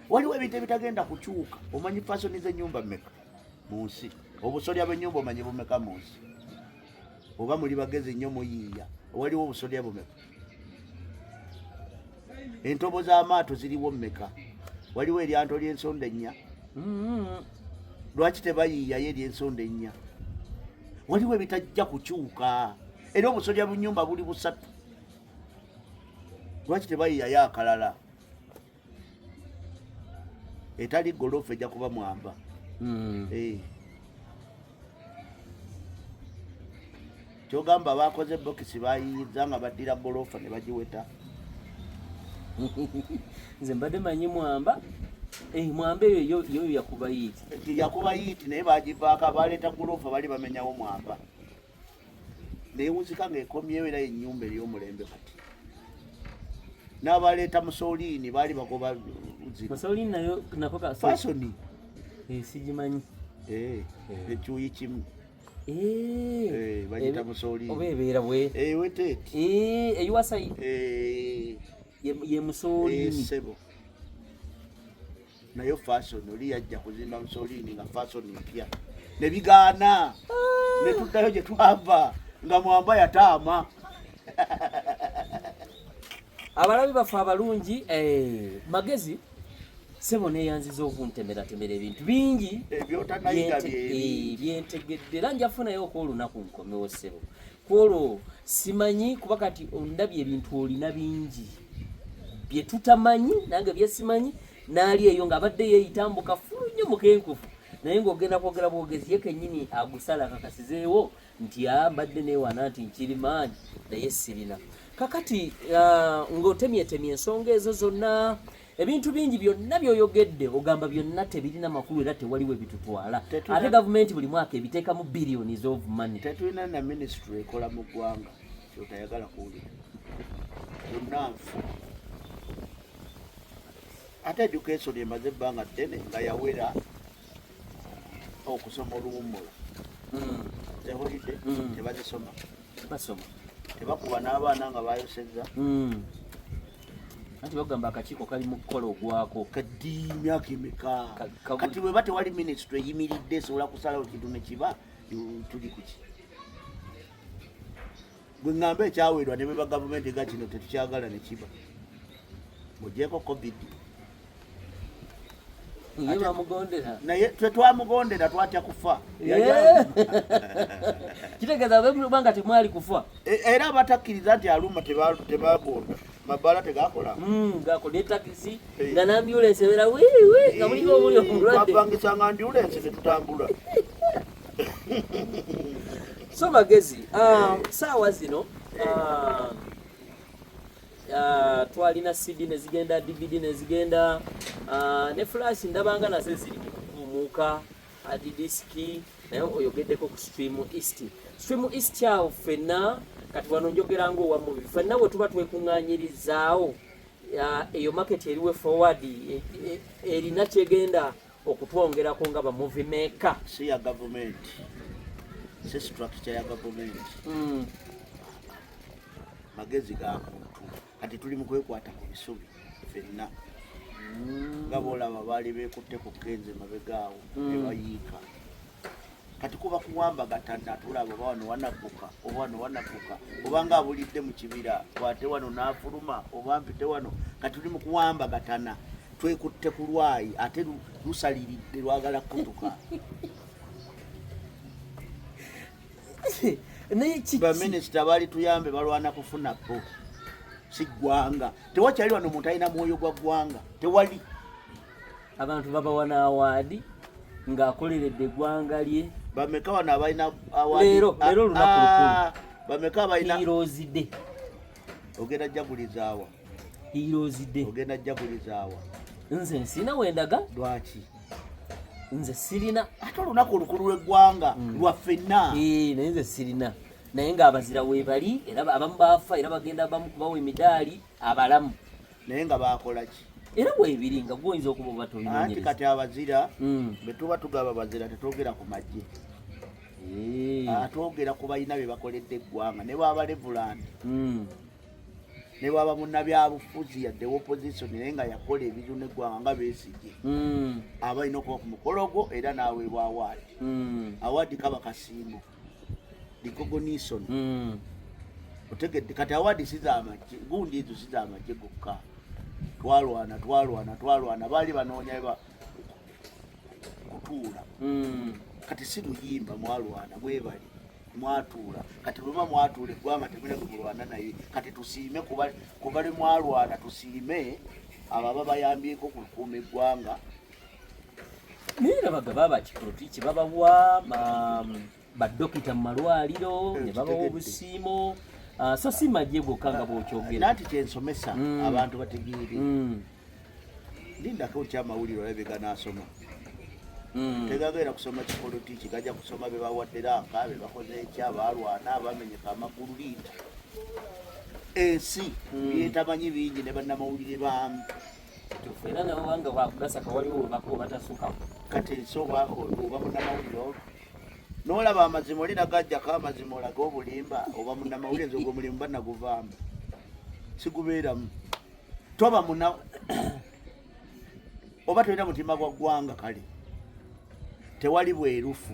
waliwo ebintu ebitagenda kukyuka. Omanyi fasoni z'ennyumba mmeka mu nsi? Obusolya bw'ennyumba omanyi bumeka mu nsi? Oba muli bagezi nnyo muyiiya, waliwo obusolya bumeka? Entobo z'amaato ziriwo mmeka? Waliwo eryanto ly'ensonda ennya? Lwaki tebayiiyayo ery'ensonda ennya? Waliwo ebitajja kukyuka. Era obusolya bw'ennyumba buli busatu. Lwaki tebayiiyayo akalala? Etali golofa ejja kuba mwamba. Kyogamba bakoze bokisi bayiyiza nga baddira golofa ne bagiweta. Nze mbadde manyi mwamba. Mwamba eyo yakuba yiiti. Yakuba yiiti naye bagivaako baleeta golofa bali bamenyawo mwamba. Neewunzika ng'ekomyewo era ennyumba ey'omulembe kati. N'abaleeta Mussolini baali bagoba zino. Mussolini nayo nako ka fasoni. Sigimanyi. Ekyuyi kimu. Bagita Mussolini. Oba ebeera bwe. Weteeti. Eyiwasa ye Mussolini. Sebo. Nayo fasoni oli yajja kuzimba Mussolini nga fasoni mpya. Ne bigaana. Ne tuddayo gye twava nga mwamba yataama. Abalabi baffe abalungi Magezi Sebo neeyanziza okuntemeratemera ebintu bingi byentegedde era njafunayo okw'olunaku nkomewo Sebo kwolwo simanyi kuba kati ondabye ebintu olina bingi bye tutamanyi nange bye simanyi naali eyo ng'abadde yeeyitambuka fulu nnyo mukenkufu naye ng'ogenda kwogera bwogezi ye kennyini agusala akakasizeewo nti mbadde neewana nti nkiri maanyi naye sirina kakati ng'otemyetemye ensonga ezo zonna ebintu bingi byonna by'oyogedde ogamba byonna tebirina makulu era tewaliwo ebitutwala ate gavumenti buli mwaka ebiteekamu billions of money. Tetulina na ministry ekola mu ggwanga kyotayagala kuwulira yonna nfu. Ate education emaze ebbanga ddene nga yawera okusoma oluwummula zehulidde tebazisoma basoma tebakuba n'abaana nga bayosezza. Anti bagamba akakiiko kali mu kukola ogwako kaddi myaka emeka kati bweba tewali ministry eyimiridde esobola kusalawo ekintu ne kiba tuli kuki gwe ŋŋamba ekyaweerwa ne beba gavumenti ga kino tetukyagala ne kiba mugyeko covid naye tetwamugondera twatya kufa kitegeeza banga temwali kufa era abatakkiriza nti aluma tebagonda mabbala tegakola gakola etakisi nga n'ambyulensi ebeera wiiwi nga muliko omuli omulwadde twapangisanga ambyulensi netutambula. So Magezi saawa zino twalina CD nezigenda DVD nezigenda ne flash ndabanga nazo ziri kumuuka hadi diski naye oyogeddeko ku Stream East awo ffenna kati wano njogera ng'owa mubi ffenna bwe tuba twekuŋŋaanyirizaawo eyo market eriwe forward erina kyegenda okutwongerako nga ba movie maker si ya government si structure ya government. Magezi gamuntu kati tuli mu kwekwata ku bisubi ffenna nga boolaba baali beekutte ku kenze mabegaawo ne bayiika kati kuba kuwambagatana tulaba oba wano wanagguka oba wano wanagguka oba nga abulidde mu kibira kwate wano n'afuluma oba mpite wano kati tuli mu kuwambagatana twekutte ku lwayi ate lusaliridde lwagala kutuka. Baminisita baali tuyambe balwana kufuna bo si ggwanga tewakyali wano omuntu alina mwoyo gwa ggwanga tewali. Abantu babawana awaadi ng'akoleredde eggwanga lye bameka wano abalina awaadi leero olunaku lukulu bameka abalina Heroes Day ogenda jjagulizaawa ogenda jjagulizaawa nze nsina wendaga lwaki nze sirina ate olunaku olukulu lw'eggwanga lwaffenna naye nze sirina naye ng'abazira weebali era abamu baafa era bagenda abamu kubawa emidaali abalamu naye nga baakola ki era bwebiri nga gwoyinza okuba oba tolinoonyereza anti kati abazira bwe tuba tugaba bazira tetwogera ku magye twogera ku balina bye bakoledde eggwanga ne bwaba Levuland ne bwaba munnabyabufuzi yadde opposition naye nga yakola ebintu neggwanga nga Besigye aba alina okuba ku mukolo gwo era naaweebwa awaadi awaadi kaba kasimbo recognition otegedde kati awaadi sizamagye gundi ezo sizamagye gokka twalwana baali banoonya kutuula kati si luyimba mwalwana mwebali mwatuula kati luma mwatuula eggwanga temuleke kulwana naye kati tusiime kubali mwalwana tusiime abo aba bayambyeko ku lukuuma eggwanga naye nabaga baba kipolitiki babawa badokita mu malwaliro ne babawa obusiimo so si magye gokka nga bwokyogera nanti kyensomesa abantu bategeere lindako kyamawulire olabe ganaasoma tegagenda kusoma kipolitiki gajja kusoma bebawadde ranka bebakoze ekya balwana abamenyeka amagulu liita ensi byetamanyi bingi ne bannamawulire baamu era nabo banga bakugasaka waliwo webako batasukako kati ensi oba munnamawulire olwo n'olaba amazima oli nagajjako amazima olaga obulimba oba munnamawulire nze ogwo mulimu bannaguvaamu sigubeeramu toba oba tolina mutima gwa ggwanga kale tewali bwerufu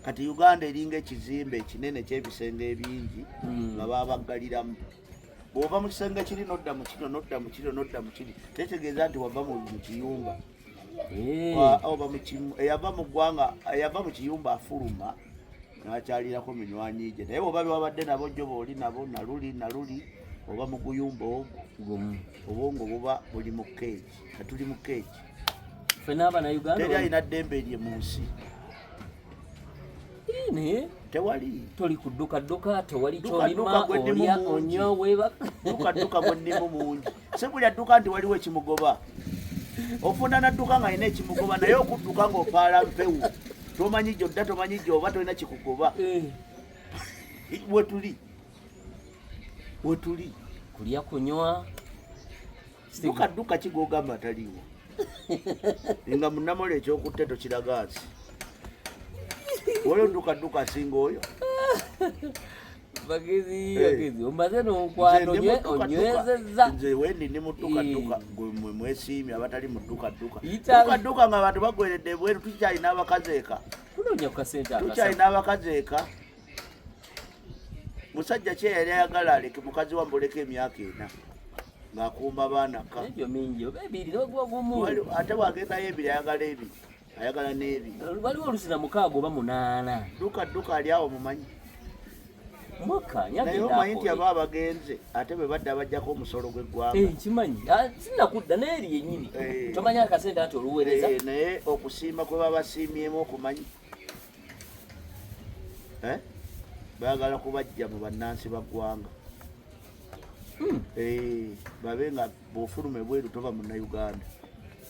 kati Uganda eringa ekizimbe ekinene ky'ebisenge ebingi nga babaggaliramu bw'ova mu kisenge kiri nodda mu kino nodda mu kino nodda mu kiri tetegeeza nti wava mu kiyumba eyava mu ggwanga eyava mu kiyumba afuluma n'akyalirako minywanyi gye naye oba bewabadde nabo jjo booli nabo naluli oba mu guyumba ogwo obwongo buba buli mu keeki katuli mu keeki teri alina ddembe erye mu nsi tewali toli kudduka tewali kyolima olya onywa weebaka dduka bwennimu mungi si buli adduka nti waliwo ekimugoba ofuna nadduka nga alina ekimugoba naye okudduka ng'opaala mpewu tomanyi gyodda tomanyi gyoba tolina kikugoba wetuli kulya kunywa dduka kigogamba taliwo nga munnamola ekyokutte tokiraga nsi waliwo dduka singa oyo bagezi omaze n'okwano onywezezza nze wendi ndi mu dduka gwe mwesiimye abatali mu dduka nga abantu bagweredde bweru tukyalina abakazi eka tukyalina abakazi eka musajja ki eyali ayagala aleke mukazi wambuleko emyaka 4 ng'akuuma baanaka ebyo mingi oba ebiri nogwa gumu ate bwagendayo ebiri ayagala n'ebiri waliwo olusina 6 oba 8 dduka ali awo mumanyi mwaka naye omanyi nti aba abagenze ate bwe badde abajjako omusolo gw'eggwanga kimanyi sinakudda n'eri yennyini tomanyi akasente ati oluweereza naye okusiima kwe babasiimyemu okumanyi baagala kubajja mu bannansi baggwanga babe nga bw'ofulume bweru toba munnayuganda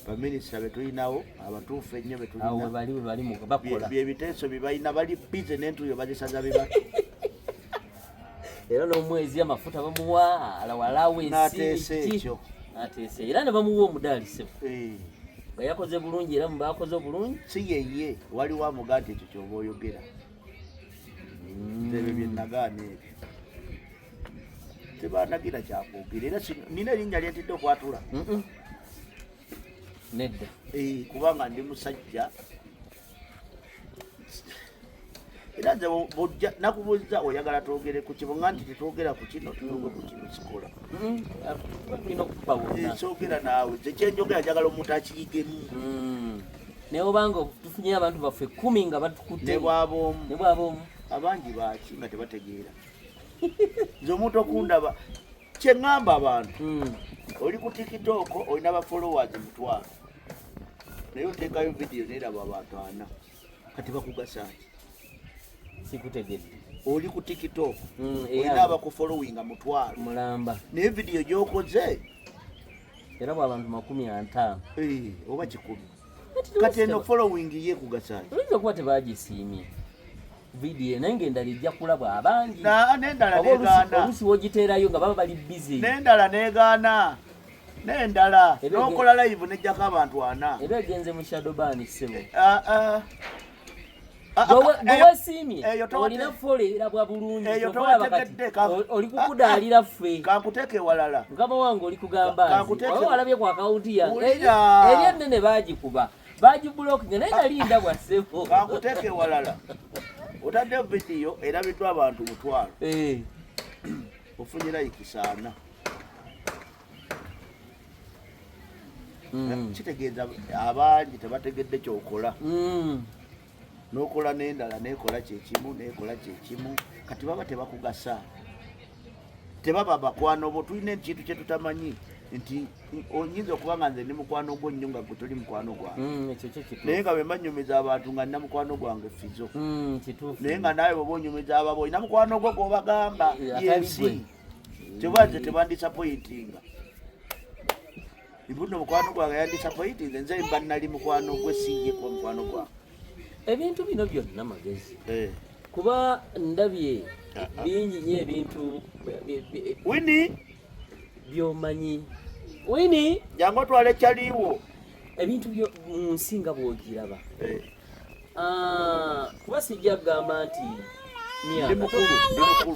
baminisita betulinawo abatuufu ennyo betulina byebiteeso byebalina bali bize n'entuyo bazisaza bibatu era n'omwezi amafuta bamuwa alawalawo n'ateesa ekyo era ne bamuwa omudaalise nga yakoze bulungi era mubakoze obulungi si yeye waliwo amuga nti ekyo kyoba oyogera ebyo byenagaana ebyo tebanagira kyakwogera era nina erinnya lyentidde okwatula nedda kubanga ndi musajja era nze nakubuuza oyagala twogere ku kibonga nti tetwogera ku kino tutoge ku kino kikola kyogera naawe ze kyenjogera njagala omuntu akiyigemu naye obanga tufunye abantu baffe 10 nga batukutte ne bwaboomu abangi baki nga tebategeera nze omuntu okundaba kyeŋŋamba abantu oli ku tiktok olina ba followers 1,000 naye oteekayo vidiyo neraba abantu 4 kati bakugasaki sikutegedde oli ku tiktok olina abakufollowinga 1,000 mulamba naye vidiyo gyokoze era bw'abantu 50 oba 10 kati eno following ye kugasaki oyinza okuba tebagisiimye vidiyo naye ng'endala ejja kulabwa abangi n'endala negaana olusi wogiteerayo nga baba bali busy n'endala negaana n'endala n'okola live nejjako abantu 4 era egenze mu shadow ban ssebo bwewesiimye olina folera bwa bulungi oli kukudaalira ffe kankuteeka ewalala mukama wange oli kugamba oba walabye ku akawunti yange eri ennene baagikuba baagibulookinga naye nalinda bwassebo kankuteeka ewalala otaddeyo vidiyo erabiddwa abantu 1,000 ofunyira ikisaana kitegeeza abangi tebategedde kyokola n'okola n'endala nekola kyekimu nekola kyekimu kati baba tebakugasa tebaba bakwano bo tulina ekintu kyetutamanyi nti oyinza okuba nga nze ndi mukwano gwo nnyo nga gwe toli mukwano gwange naye nga bwemba nnyumiza abantu nga nina mukwano gwange Fizzo naye nga naawe bwoba onyumiza ababo olina mukwano gwo gw'obagamba yensi tebanze tebandisappointinga ibuno mukwano gwange yandisappointinze nze mba nali mukwano gwe siyeko mukwano gwange ebintu bino byonna magezi kuba ndabye bingi nnyo ebintu wini byomanyi wini jangu otwala ekyaliiwo ebintu mu nsi nga bw'ogiraba kuba sijja kugamba nti ndi mukulu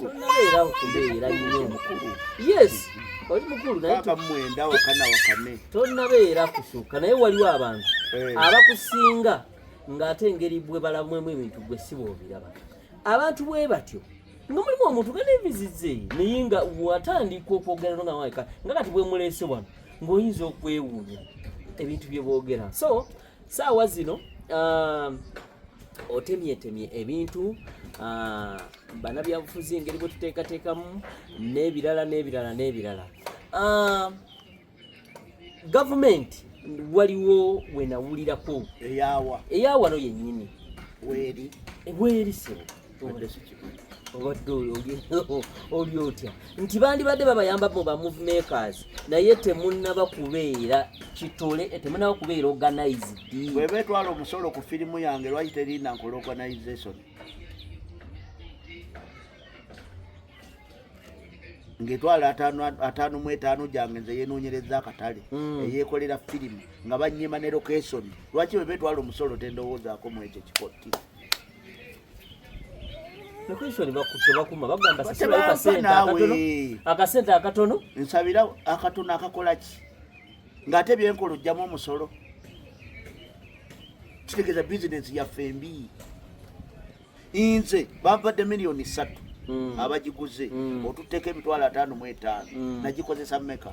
tonabeera kubeera nnyo mukulu yes oli mukulu naye mwenda wakana wakane tonabeera kusukka naye waliwo abantu abakusinga ng'ate engeri bwe balamwemu ebintu gwe si bw'obiraba abantu bwe batyo nga mulimu omuntu nga neebizize naye nga watandika okwogera nga waika nga kati bwe muleese wano ng'oyinza okwewuunya ebintu bye boogera so saawa zino otemyetemye ebintu bannabyabufuzi engeri bwe tuteekateekamu n'ebirala gavumenti waliwo wenawulirako eyawano yennyini weri sebo obadde oli otya nti bandibadde babayamba mu ba movemakers naye temunnaba kubeera kitole temunnaba kubeera organized bweba etwala omusolo ku firimu yange lwaki terina nkola organization ng'etwala 5 gyange nze yenoonyereza akatale eyeekolera firimu nga bannyima ne location lwaki bweba etwala omusolo tendowoozaako mu ekyo kikoti bakuma bagamba akasente akatono nsabira akatono akakola ki ng'ate byenkola ojjamu omusolo kitegeeza bizinensi yaffe embi nze bampadde miliyoni 3 abagiguze otutteko emitwalo 55 nagikozesa mmeka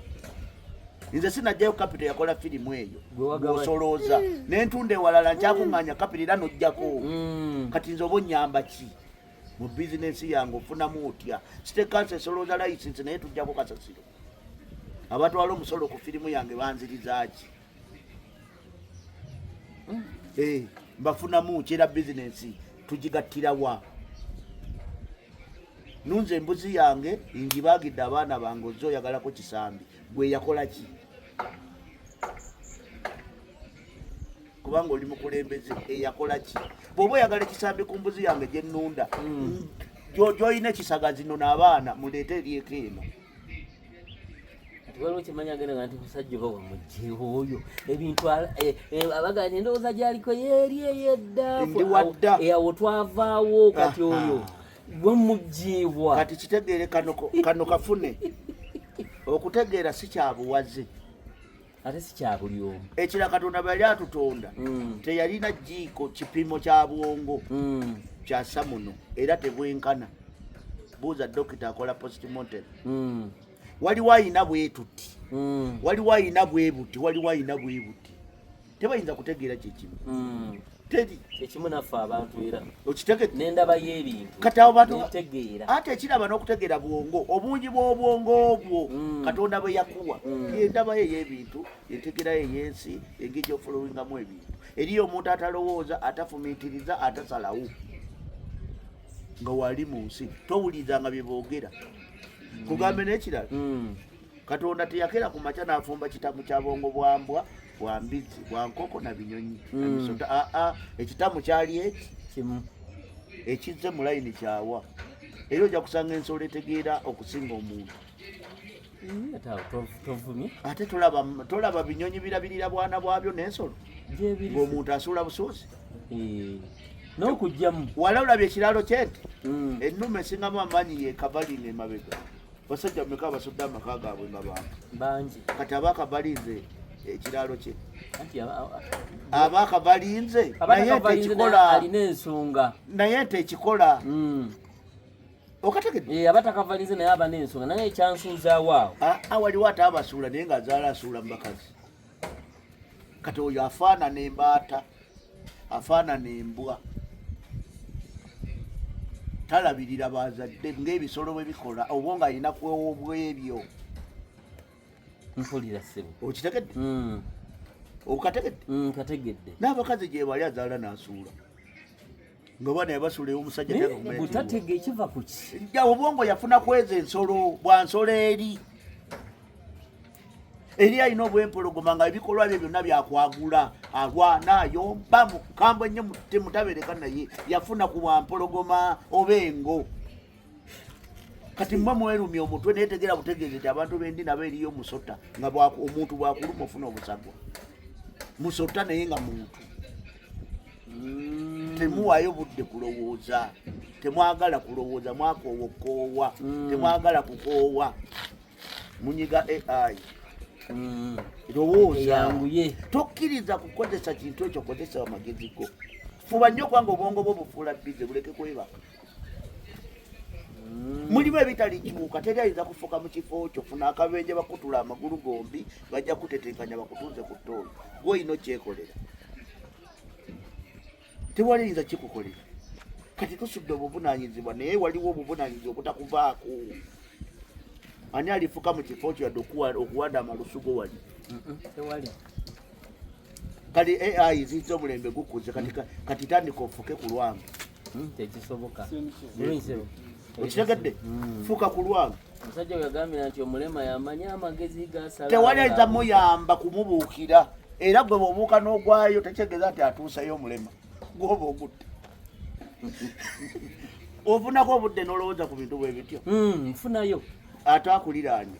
nze sinajjayo kapito yakola firimu eyo gwosolooza nentunda ewalala nkyakuŋŋanya kapito era nojjako kati nze oba onnyamba ki mu bizinensi yange ofunamu otya sitekansi esolooza layisinsi naye tujjako kasasiro abatwala omusolo ku firimu yange banzirizaki mbafunamu ki era bizinensi tugigattirawa nunze embuzi yange ngibaagidde abaana bange ozze oyagalako kisambi gwe yakola ki kubanga oli mukulembeze eyakola ki bw'oba oyagala ekisambi ku mbuzi yange gye nnunda gy'olina ekisagazino n'abaana muleete eryeko eno waliwo kimanya agenda nti musajja oba wamugjeewo oyo ebintu abaganya endowooza gyaliko yeeri eyedda eyawo twavaawo kati oyo wamugjeewa kati kitegeere kano kafune okutegeera si kyabuwaze ate si kya buli omu ekira katonda bwe yali atutonda teyalina jjiiko kipimo kya bwongo kya samuno era tebwenkana buuza dokita akola postmortem waliwo ayina bwetuti waliwo ayina bwebuti waliwo ayina bwebuti tebayinza kutegeera kyekimu teri ekimu naffe abantu era okitegete n'endaba y'ebintu kati abo bantu tegeera ate ekiraba n'okutegeera bwongo obungi bw'obwongo obwo katonda bwe yakuwa endaba ye ey'ebintu entegeera ye ey'ensi engeri gy'ofolowingamu ebintu eriyo omuntu atalowooza atafumiitiriza atasalawo nga wali mu nsi towulirizanga bye boogera kugambe n'ekirala katonda teyakera ku makya n'afumba kitamu kya bwongo bwambwa bwambizi bwankoko na binyonyi emisota ekitamu kyali eki kimu ekizze mu layini kyawa era ojja kusanga ensolo etegeera okusinga omuntu ate tolaba binyonyi birabirira bwana bwabyo n'ensolo ng'omuntu asuula busoosi n'okugyamu wala olabye ekiraalo kyente ennume esingamu amaanyi ye kabalinga emabega basajja meka abasudde amaka gaabwe nga bangi kati abaaka balinze ekiraalo kye anti abaaka balinze alina ensonga naye tekikola okategedde abatakavalinze naye aba n'ensonga naye ekyansuuzaawo awo waliwo ate abasuula naye ng'azaala asuula mu bakazi kati oyo afaanana embaata afaanana embwa talabirira bazadde ng'ebisolo bwe bikola oba ng'alina kwewobwebyo mpulira ssebo okitegedde okategedde kategedde n'abakazi gye bali azaala n'asuula nga bana yabasuula omusajja butatege ekiva ku ki obwongo yafuna kweza ensolo bwansolo eri alina obwempologoma nga ebikolwa bye byonna byakwagula alwana ayomba mukambwe nnyo mutabereka naye yafuna ku bwampologoma oba engo kati mwe mwerumya omutwe naye tegera butegeeze ti abantu bendi nabo eriyo musota nga omuntu bwakuluma ofuna obusagwa musota naye nga muntu temuwaayo budde kulowooza temwagala kulowooza mwakoowakoowa temwagala kukoowa munyiga AI lowooza tokkiriza kukozesa kintu ekyo kozesa amagezi go fuba nnyo kwanga obwongo bwo bufuula bize buleke kwebaka mulimu ebitali kibuuka teri ayinza kufuka mu kifo kyo funa akabenje bakutula amagulu gombi bajja kutetenkanya bakutunze ku ttooyi gweolina okyekolera tewali yinza kikukolera kati tusudde obuvunaanyizibwa naye waliwo obuvunaanyizibwa obutakuvaako ani alifuka mu kifo kyo yadde okuwanda amalusugo wali tewali kali AI zizza omulembe gukuze kati tandika ofuke ku lwange tekisoboka okitegedde fuka ku lwange omusajja we yagambira nti omulema yamanyi amagezi gasala tewali ayinza muyamba kumubuukira era gwe bwobuuka n'ogwayo tekitegeeza nti atuusayo omulema gwoba ogudde ofunako obudde n'olowooza ku bintu bwe bityo nfunayo ate akuliraanye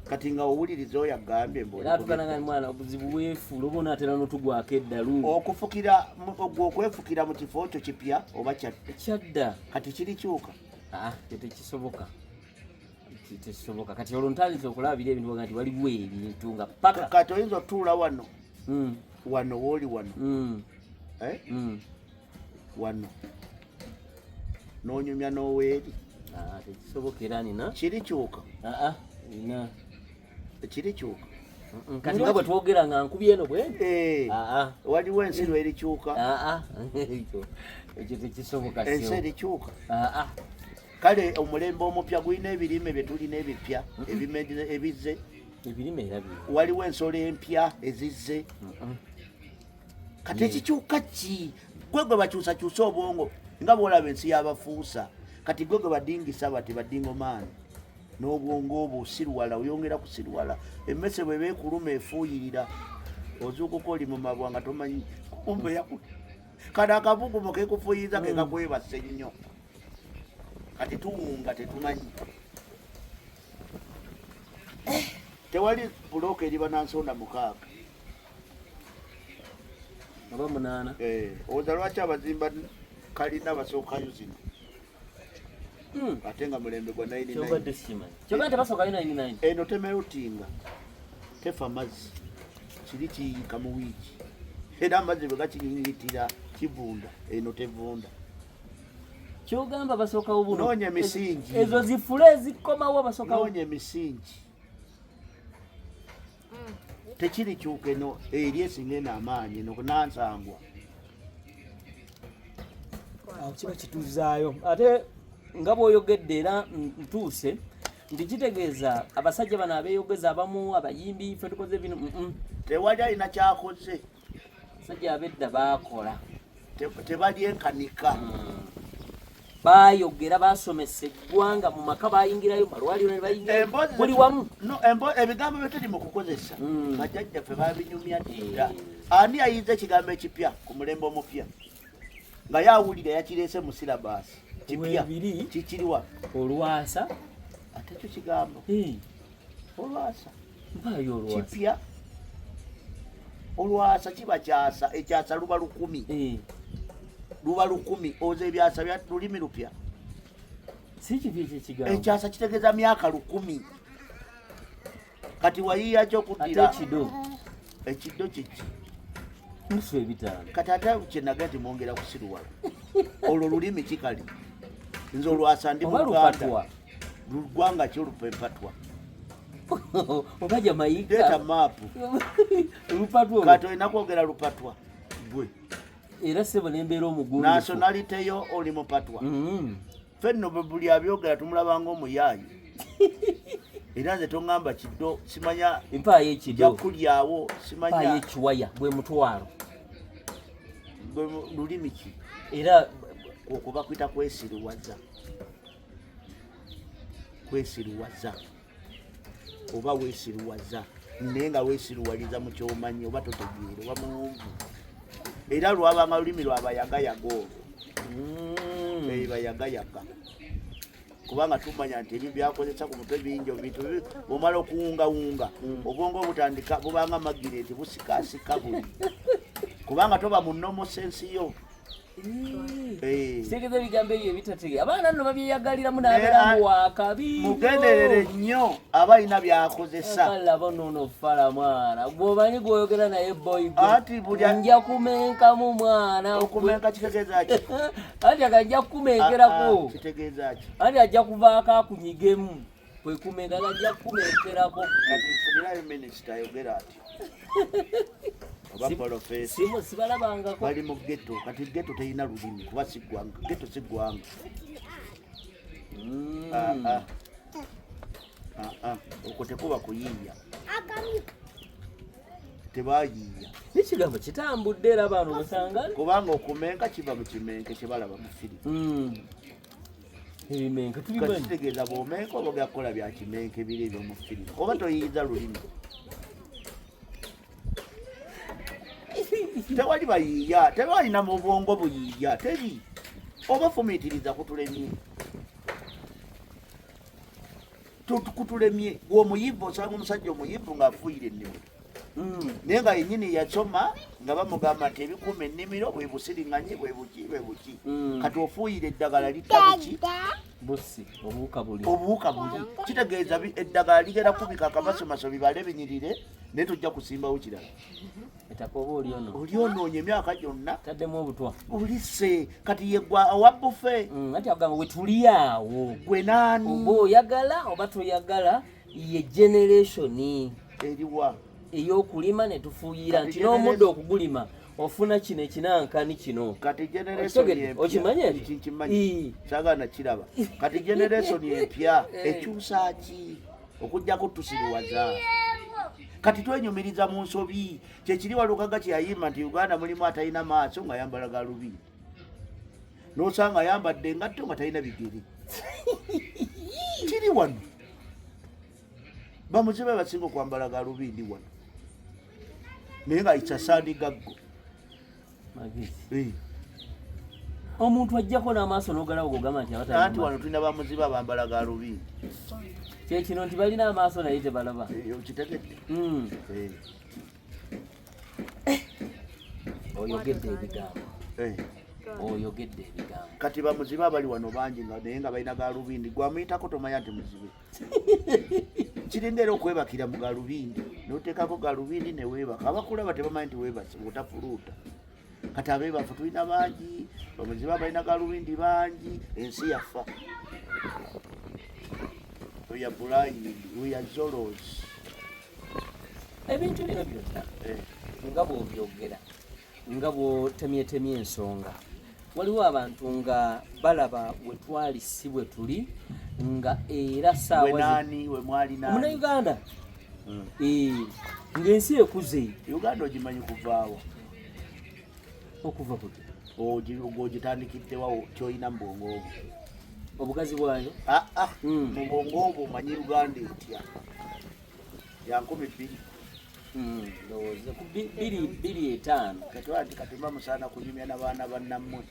kati nga owuliriza oyo agambye mbatukananga mwana obuzibu bwefuula oba onaatera n'otugwako eddalu okufukira okwefukira mu kifo kyo kipya oba kyadda kati kirikyuka tekisoboka tekisoboka kati olwo ntandise okulabira ebintu baga nti waliwo ebintu nga paka kati oyinza otuula wano wano wooli wano wano n'onyumya n'oweeri tekisobokera nina kirikyuka nina kirikyuka kati nga bwe twogera nga nkubi eno bwe waliwo ensi lwerikyuka ekyo tekisoboka ensi erikyuka kale omulembe omupya gulina ebirime bye tulina ebipya ebizze ebirime era waliwo ensolo empya ezizze kati ekikyuka ki gwe gwe bakyusakyusa obwongo nga bwolaba ensi y'abafuusa kati gwe gwe badingisa bati badingomaani n'obwongo obwo osirwala oyongera kusirwala emmese bwe beekuluma efuuyirira ozuukuka oli mu mabwa nga tomanyi kumbe kati akavugumo kekufuuyiriza ke kakwebase nnyo kati tuwunga tetumanyi tewali bulooka eriba nansonda 6 oba 8 oza lwaki abazimba kalina basookayo zino ate nga mulembe gwa 99 eno temerutinga tefa mazzi kiri kiyiika mu wiiki era amazzi bwe gakinyitira kivunda eno tevunda kyogamba basookawo buno noonya emisingi ezo zifule ezikomawo basookawo noonya emisingi tekiri kyuka eno eri esinga eno amaanyi eno nansangwa kiba kituzaayo ate nga bw'oyogedde era ntuuse nti kitegeeza abasajja bano abeeyogeza abamu abayimbi ffe tukoze bino tewali alina kyakoze abasajja abedda baakola tebali enkanika baayogera baasomesa eggwanga mu maka bayingirayo malwaliro ne bayingira buli wamu ebigambo bye tuli mu kukozesa bajjajjaffe babinyumya dda ani ayinza ekigambo ekipya ku mulembe omupya nga yawulira yakireese mu sirabaasi kipya kikiriwa olwasa ate kyo kigambo olwasa kipya olwasa kiba kyasa ekyasa luba 10 luba 1000 oza ebyasa bya lulimi lupya si kibi ekigambo ekyasa kitegeeza myaka 1000 kati wayiya ky'okuddira ekiddo kiki musu ebitaano kati ate kyenaga nti mwongera kusiruwala olwo lulimi kikali nze olwasa ndi muganda lugwanga ki olupempatwa oba Jamaica leeta maapu lupatwa kati olina kwogera lupatwa gwe era sebo nembeera omugundu nationalite yo oli mupatwa fenno buli abyogera tumulabanga omuyaayi era nze toŋŋamba kiddo simanya empaayo ekiddo jakulyawo simanya ekiwaya gwe mutwalo gwe lulimi ki era okuba kwita kwesiruwaza oba weesiruwaza naye nga weesiruwaliza mu kyomanyi oba totegeere oba muwumvu era lwabanga lulimi lwabayagayaga olwo bayagayaga kubanga tumanya nti ebyo byakozesa ku mutwe bingi bintu bwomala okuwungawunga obwongo obutandika bubanga magireti busikasika buli kubanga toba mu nomo sensi yo segeza ebigambo ebyo ebitatege abaana nno babyeyagaliramu n'abeeramu wakabi mugenderere nnyo aba alina byakozesa kalaba nono fala mwana gwomanyi gwoyogera naye boy ati nja kumenkamu mwana okumenka kitegeeza ki ati agajja kukumenkerako kitegeeza ki ati ajja kuvaako akunyigemu kwekumenga gajja kukumenkerako kati fulirayo minisita ayogera ati oba profesa sibalabangako bali mu ghetto kati ghetto teyina lulimi kuba sigwanga ghetto sigwanga okwo tekuba kuyiiya tebayiiya nekigambo kitambudde era abantu basanga kubanga okumenka kiva mu kimenke kyebalaba mu firimu ebimenke tubimanyi kitegeeza bwomenka oba ogyakukola bya kimenke biri ebyo mu firimu oba toyiiza lulimi tewali bayiiya tewalina mu bwongo buyiiya teri oba fumiitiriza kutulemye kutulemye gweomuyivu osanga omusajja omuyivu ng'afuuyire ennimiro naye nga yennyini yasoma nga bamugamba nti ebikuuma ennimiro bwe busiriŋŋanyi bwe buki kati ofuuyire eddagala litta buki busi obuwuka buli kitegeeza eddagala ligera kubika akamasomaso bibale binyirire naye tojja kusimbawo kirala etakoba oli onoonye emyaka gyonna taddemu obutwa olise kati yegwa awabufe ati agamba wetuli awo gwe naani oba oyagala oba toyagala ye generationi eriwa ey'okulima ne tufuuyira nti n'omuddo okugulima ofuna kino ekinankani kino kati generation okimanyi kyagana kiraba kati generation empya ekyusa ki okujjako tusiruwaza kati twenyumiriza mu nsobi kyekiri walukaga kyeyayimba nti Uganda mulimu atalina maaso nga yambala galubindi n'osanga ayambadde engatto nga talina bigere kiri wano bamuzibe basinga okwambala galubindi wano naye nga isasaandi gaggo omuntu ajjako n'amaaso n'ogalawo gogamba nti anti wano tulina bamuzibe abambala galubindi kyekino nti balina amaaso naye tebalaba okitegedde oyogedde ebigambo kati bamuzibe abali wano bangi naye nga balina galubindi gwamuyitako tomanya nti muzibe kiringa era okwebakira mu galubindi noteekako galubindi neweebaka abakulaba tebamanyi nti weebase otafuluuta kati abeebafu tulina bangi bamuzibe abalina galubindi bangi ensi yafa we are blind, we are zolos. Ebintu bino byonna nga bw'obyogera nga bw'otemyetemye ensonga waliwo abantu nga balaba we twali si bwe tuli nga era Munnayuganda ng'ensi ekuze Uganda ogimanyi kuvaawo okuva kuki ogitandikiddewo kyolina mu bwongo obwo obugazi bwayo mu bwongo obwo omanyi Uganda etya ya 12 ndowooza ku 2.5 kati bamusaana kunyumya n'abaana bannammwe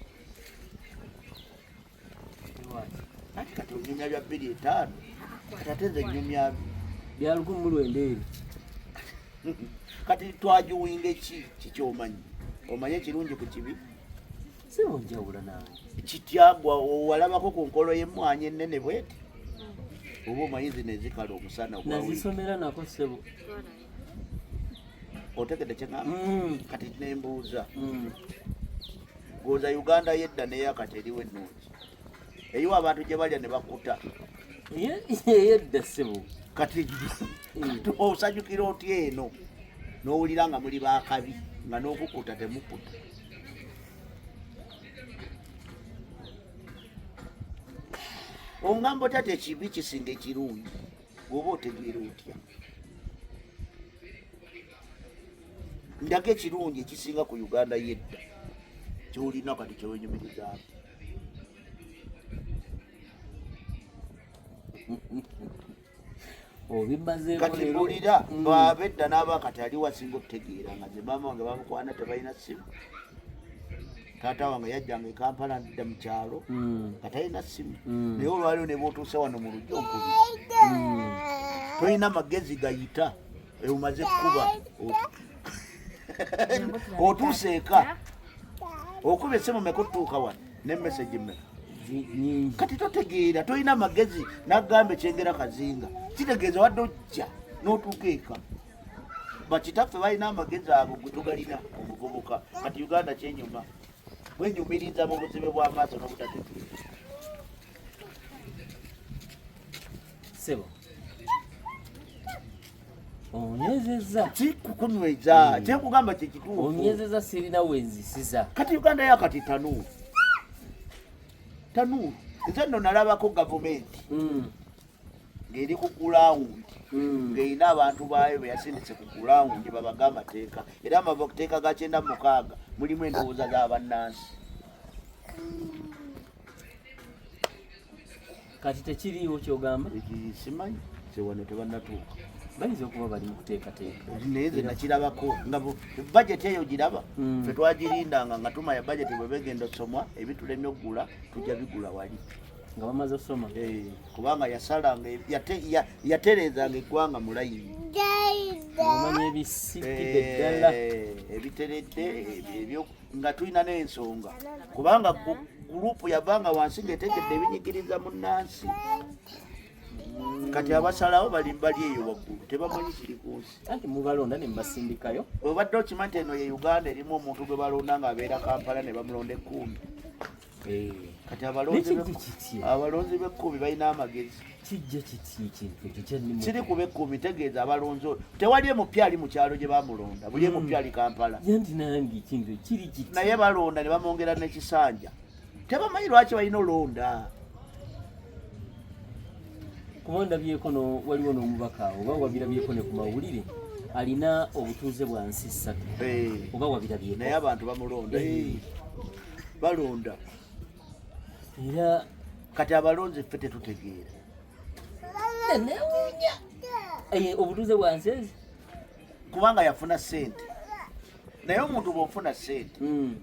ati kati onyumya bya 2.5 kati ate nze nyumya bya 1900 kati twagiwinga ki kikyomanyi omanye ekirungi ku kibi Sebo njawula nawe. Kityagwa walabako ku nkolo y'emmwanyi ennene bweti. Oba omayizi nezikala omusana ogwawe. Nazisomera nako sebo. Otegedde kye ngamba? Kati nembuuza. Goza Uganda yedda neyakati eriwo ennungi. Eyiwa abantu gye balya ne bakuta. Yedda sebo. Kati osanyukira otya eno n'owulira nga muli baakabi nga n'okukuta temukuta. Ongamba otya tekibi kisinga ekirungi bw'oba otegeera otya. Ndaga ekirungi ekisinga ku Uganda yedda kyolina kati kyewenyumirizaako. Kati mpulira baabedda n'abakati ali wasinga okutegeera nga ze maama wange bamukwana tebalina ssimu. Taata wange yajjanga e Kampala ndidda mu kyalo nga talina ssimu. Naye olwaliwo ne bootuuse wano mu lujja okubi tolina magezi gayita omaze kukuba otuuse eka okuba essimu meka otutuuka wano ne message mmeka. Kati totegeera tolina magezi nagamba ekyengera kazinga kitegeeza wadde ojja n'otuuka eka. Bakitaffe balina amagezi ago gwe togalina omuvubuka. Kati Uganda kyenyuma wenyumiriza mu buzibe bw'amaaso n'obutategeera. Sebo onyezeza kikukunyweza kyekugamba kyekituufu. Onyezeza sirina wenzisiza. Kati Uganda yakati tanuulu nze nno nalabako gavumenti ng'eri ku gulawundi ng'erina abantu baayo be yasindise ku gulawundi babagamba teeka, era amateeka ga 96 mulimu endowooza z'abannansi. Kati tekiriiwo kyogamba? Simanyi sewano tebannatuuka. Bayinza okuba bali mu kuteekateeka. Naye ze nakirabako nga bajeti eyo giraba ffe twagirindanga nga tumanya bajeti bwe begenda osomwa ebitulemye okugula tujja bigula wali nga bamaze osoma. Kubanga yasalanga yatereezanga eggwanga mu layini. Omanya ebisipidde ddala ebiteredde ebyo nga tulina n'ensonga kubanga gurupu yavanga wansi ng'etegedde ebinyigiriza munnansi. Kati abasalawo bali eyo waggulu tebamanyi kiri ku nsi. Anti mubalonda ne mbasindikayo. Obadde okimanyi nti eno ye Uganda erimu omuntu gwe balonda ng'abeera Kampala ne bamulonda 10. Kati abalonzi b'10 balina amagezi. Kijja kiti ekintu ekyo kyannimo. Kiri kuba 10 tegeeza abalonzi tewali emupya ali mu kyalo gye bamulonda buli emupya ali Kampala. Yanti nange ekintu kiri kiti. Naye balonda ne bamwongera n'ekisanja. Tebamanyi lwaki balina olonda. Kuba ndabyeko waliwo n'omubaka oba wabirabyeko ne ku mawulire alina obutuuze bwa nsi 3 oba wabirabyeko. Naye abantu bamulonda balonda era kati abalonzi ffe tetutegeera. Newuunya obutuuze bwa nsi ezi kubanga yafuna ssente. Naye omuntu bw'ofuna ssente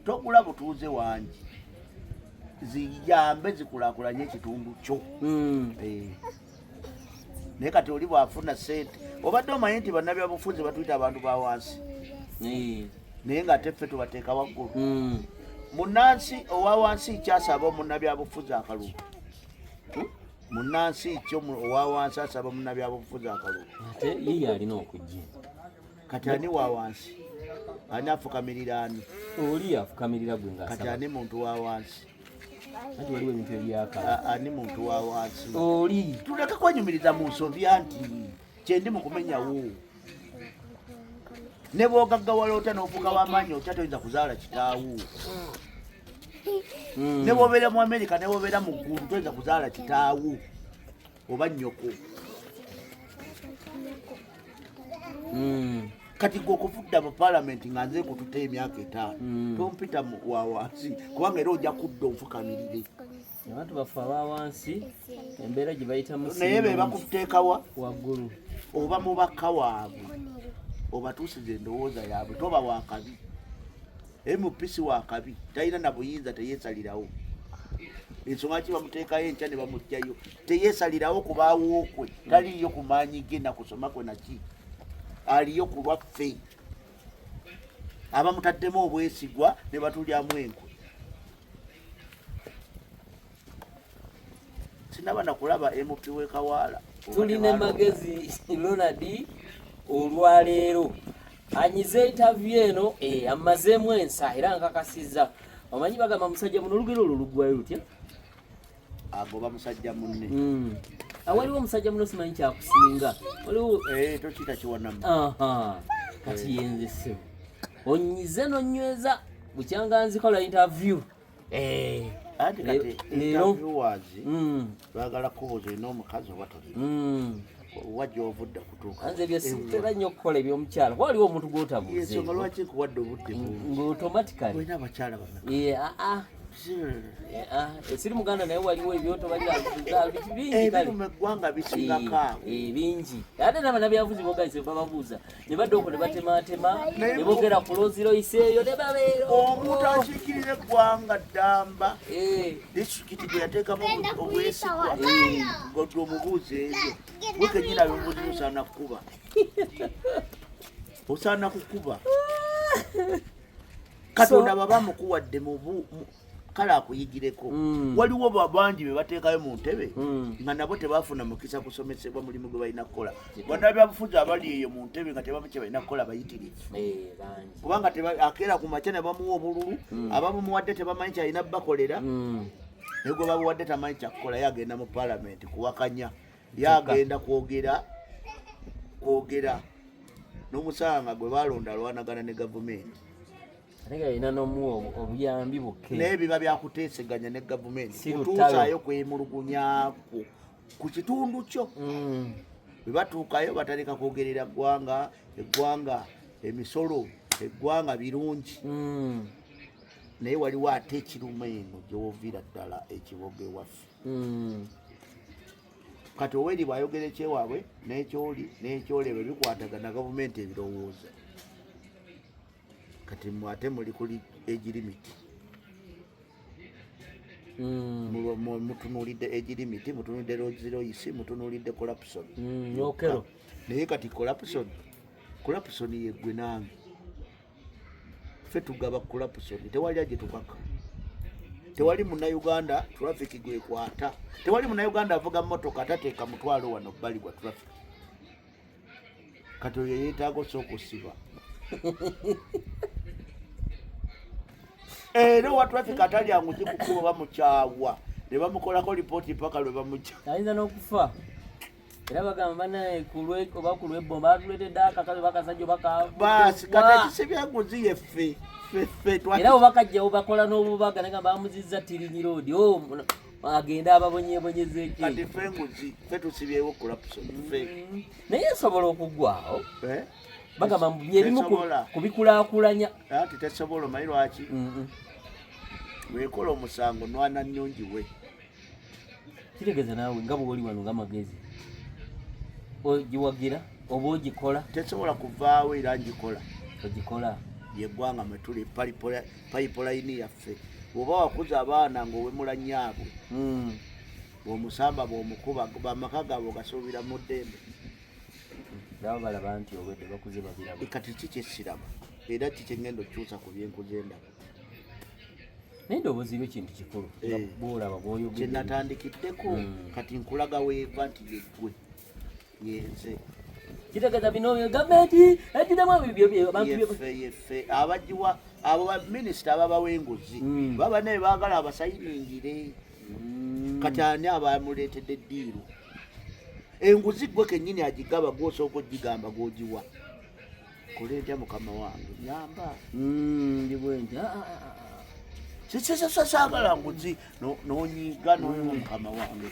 togula butuuze wangi ziyambe zikulaakulanye ekitundu kyo. Naye kati oli bw'afuna ssente obadde omanyi nti bannabyabufuzi batuyita abantu ba wansi naye ng'ate ffe tubateeka waggulu. Munnansi owa wansi kyasaba omunnabyabufuzi akalulu. Munnansi kyo owa wansi asaba omunnabyabufuzi akalulu. Ate ye alina okujja. Kati ani wa wansi ani afukamirira ani? Oli afukamirira gwe ng'asaba. Kati ani muntu wa wansi? Ati waliwo ebintu ebyakala. Ani muntu wa wansi? Oli tuleke kwenyumiriza mu nsonga anti kyendi mu kumenyawo. Ne bw'ogaggawala otya n'ofuuka w'amaanyi otya toyinza kuzaala kitaawo. Ne bw'obeera mu Amerika ne bw'obeera mu ggulu toyinza kuzaala kitaawo oba nnyoko. Kati gwe okufudda mu paalamenti nga nze kututa emyaka 5 tompita wa wansi kubanga era ojja kudda onfukamirire. Abantu baffe aba wansi embeera gye bayitamu naye be bakuteekawa waggulu oba mubaka waabwe obatuusiza endowooza yaabwe toba wakabi. MPC wakabi talina na buyinza teyeesalirawo. Ensonga ki bamuteekayo enkya ne bamugjayo teyeesalirawo kubaawo okwe taliyo kumaanyi ge na kusoma kwe naki aliyo ku lwaffe abamutaddemu obwesigwa ne batulyamu enkwe. sinaba nakulaba MP w'Ekawaala. Tulina Magezi Ronald olwaleero anyize interview eno amazeemu ensa era nkakasizza. Omanyi bagamba musajja muno olugero olwo luggwayo lutya? Agoba musajja munne. Waliwo omusajja muno simanyi kyakusinga. Waliwo tokiyita kiwanamu. Kati yenze ssebo onyize nonyweza bukyanga nzikola interview. Ati kati interviewers baagala kubuuza ino omukazi oba toli. Wajja ovudde kutuuka. Nze byesitera nnyo okukola eby'omukyala. Waliwo omuntu gw'otabuuze. Ensonga lwaki nkuwadde obudde ng'automatically. Olina abakyala bameka? Siri Muganda naye waliwo ebyoto bingi ebiri mu ggwanga bisingako awo. Bingi. Ate n'abannabyabufuzi boogayise bababuuza ne badda okwo ne batematema ne boogera ku Rolls-Royce eyo ne babeera. Omuntu akiikirira eggwanga ddamba disitulikiti gye yateekamu obwesigwa ng'odde omubuuza ezo wekennyini ab'omubuuzi osaana kukuba. Osaana kukuba. Katonda baba mukuwadde kale akuyigireko. Waliwo babangi be bateekayo mu ntebe nga nabo tebaafuna mukisa kusomesebwa mulimu gwe balina kukola. Bannabyabufuzi abali eyo mu ntebe nga tebamu kye balina kukola bayitirivu. Kubanga akeera ku makya ne bamuwa obululu, abamumuwadde tebamanyi kyalina bakolera. Naye gwe babuwadde tamanyi kyakukola, yagenda mu paalamenti kuwakanya, yagenda kwogera n'omusanga gwe balonda alwanagana ne gavumenti. Alina n'omuwa obuyambi bukke. Naye biba byakuteeseganya ne gavumenti. Kutuusaayo kwemulugunya ku kitundu kyo. Bwe batuukayo bataleka kwogerera eggwanga, emisolo, eggwanga birungi. Naye waliwo ate ekiruma eno gy'oviira ddala ekiboga ewaffe. Kati oweri bw'ayogera ekyewaabwe n'ekyoli bwe bikwatagana gavumenti ebirowooza. Kati ate muli kuli age limit. Mutunuulidde age limit, mutunuulidde Rolls-Royce, mutunuulidde corruption. Naye kati corruption yeggwe nange. Ffe tugaba corruption, tewali ajje tukaka. Tewali Munnayuganda traffic gwekwata. Tewali Munnayuganda avuga mmotoka atateeka mutwalo wano bbali gwa traffic. Kati oyo yeetaaga osooka osiba. Era owa traffic atali anguzi kukuba bamukyawa ne bamukolako lipooti paka lwe bamukya. Ayinza n'okufa. Era bagamba naye oba ku lw'ebbomba batuleetedde akakazi bakasajja baasi kati ekisebya nguzi yeffe. Era obakajjawo bakola n'obubaga naye nga bamuzizza Tirinyi Road. Agenda ababonyebonyeza eki. Kati ffe nguzi, ffe tusibyewo corruption. Naye esobola okuggwawo. Bagamba byerimu kubikulaakulanya. Ati tesobola, omanyi lwaki? Weekola omusango nwana nnyungi we. Kitegeeza naawe nga bw'oli wano nga Magezi. Ogiwagira oba ogikola? Tesobola kuvaawo era ngikola. Ogikola? Yeggwanga mwe tuli payipolayini yaffe. Bw'oba wakuza abaana ng'owemula nnyabwe. Bw'omusamba bw'omukuba bamaka gaabwe gasuubira mu ddembe. Nabo balaba nti obwedde bakuze babiraba. Kati kiki ekiraba era kiki engendo kyusa ku byenkuze ndaba. Naye ndowooza ekintu kikulu bw'olaba bw'oyogedde. Kye natandikiddeko kati nkulaga weeva nti yeggwe yenze. Kitegeeza bino gavumenti eddiramu yeffe abagiwa abo baminisita ababawa enguzi baba naye baagala abasayiningire. Kati ani abamuleetedde eddiiru? Enguzi gwe kennyini agigaba gw'osooka ogigamba gw'ogiwa. Kola entya mukama wange nyamba. Saagala nguzi n'onyiga mukama wange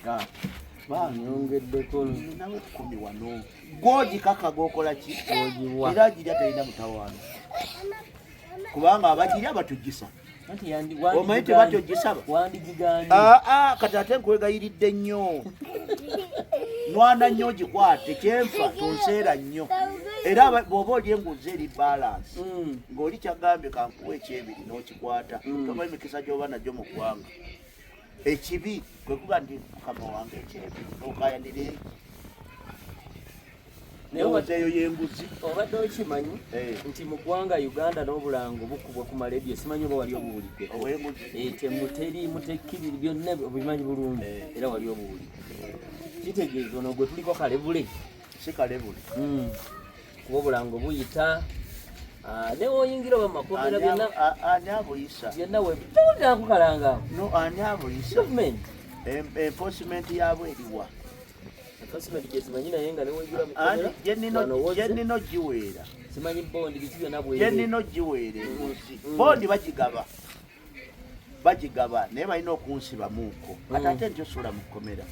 banyongeddeko nawe 10 wano gw'ogikaka gw'okola ki? Era agirya terina mutawaana kubanga abagirya batugisa. Omanyi tebatyogisaba? Kati ate nkwegayiridde nnyo. Nwana nnyo gikwate kyenfa tonseera nnyo. Era bw'oba oli enguzi eri balance ng'oli kyagambye kankuwa ekyebiri n'okikwata tomanyi mikisa gy'oba nagyo mu ggwanga. Ekibi kwe kuba ndi mukama wange ekyebiri n'okayanire. newozeeyo yenguzi obadde okimanyi nti mu ggwanga Uganda n'obulango bukubwa ku maleediyo simanyi oba wali obuwulidde temuteri mutekkiriri byonna obimanyi bulungi era wali obuwulidde kitegeeza ono gwe tuliko kalebule si kalebule kuba obulango buyita newoyingira oba mumakomera byonna ani abuyisa byonna wetulinakukalanga no ani abuyisa government enforcement yabwe eriwa enforcement gyesimanyi naye nga newoyingira yenino giweera simanyi bondi biki byonna yenino giweera enguzi bondi bagigaba naye balina okunsibamuuko kati ate nti osula mu kkomera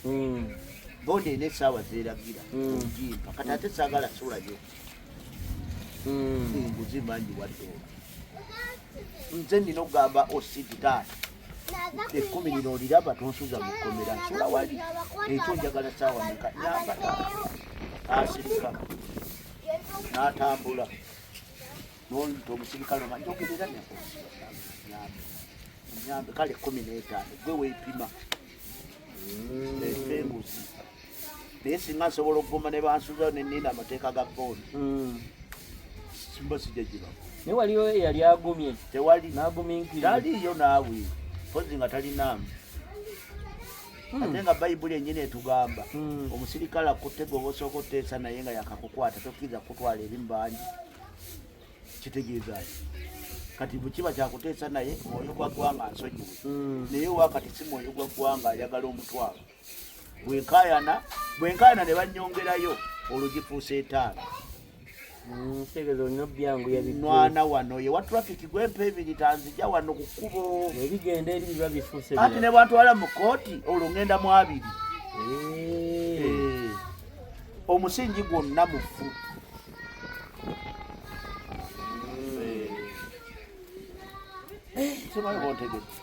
bondi erina essaawa zeeragira ogimpa kati ate saagala sulayo enguzi mangi wadde nze nina okugamba osiditaati 10 lino oliraba tonsuza mu kkomera nsula wali ekyo njagala saawa meka nyamba asirika n'atambula nolita omusirikale omanyi ogerera nyambe kale 15 gwe weepima enguzi naye singa nsobola okuguma ne bansuzayo nenina amateeka ga booni simba sijja giba naye waliyo eyali agumye tewali n'aguminkirira taliyo naawe pozi nga talinaamu ate nga bayibuli ennyini etugamba omusirikale akuttega oba osooka oteesa naye nga yakakukwata tokkiriza kutwala eri mubangi kitegeezaki kati bwekiba kyakuteesa naye mwoyo gwa ggwanga nsonyiwe naye wakati si mwoyo gwa ggwanga ayagala omutwalo bwenkayana ne bannyongerayo olwo gifuusa etaano tegeeza olina byangu nwana wano yewa traffic gwempa ebiri tanzija wano ku kkubo ebigenda eri biba bifuuse ati ne bwantwala mu kooti olwo ngenda mu abiri omusingi gwonna mufu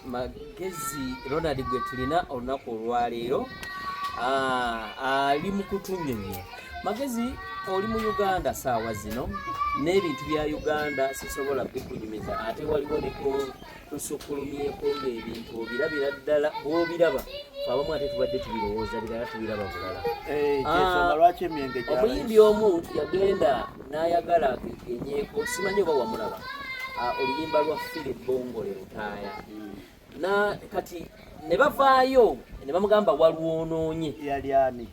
magezi Ronald gwe tulina olunaku olwaleero ali mu kutunyumya magezi oli mu Uganda saawa zino n'ebintu bya Uganda sisobola bikunyumiza ate waliwo nekusukkulumyeko ng'ebintu obirabira ddala bw'obiraba abamu ate tubadde tubirowooza birala tubiraba bulala omuyimbi omu yagenda n'ayagala agegenyeeko simanyi oba wamulaba oluyimba lwa Philip Bongole Lutaaya na kati ne bavaayo ne bamugamba walwonoonye yali ani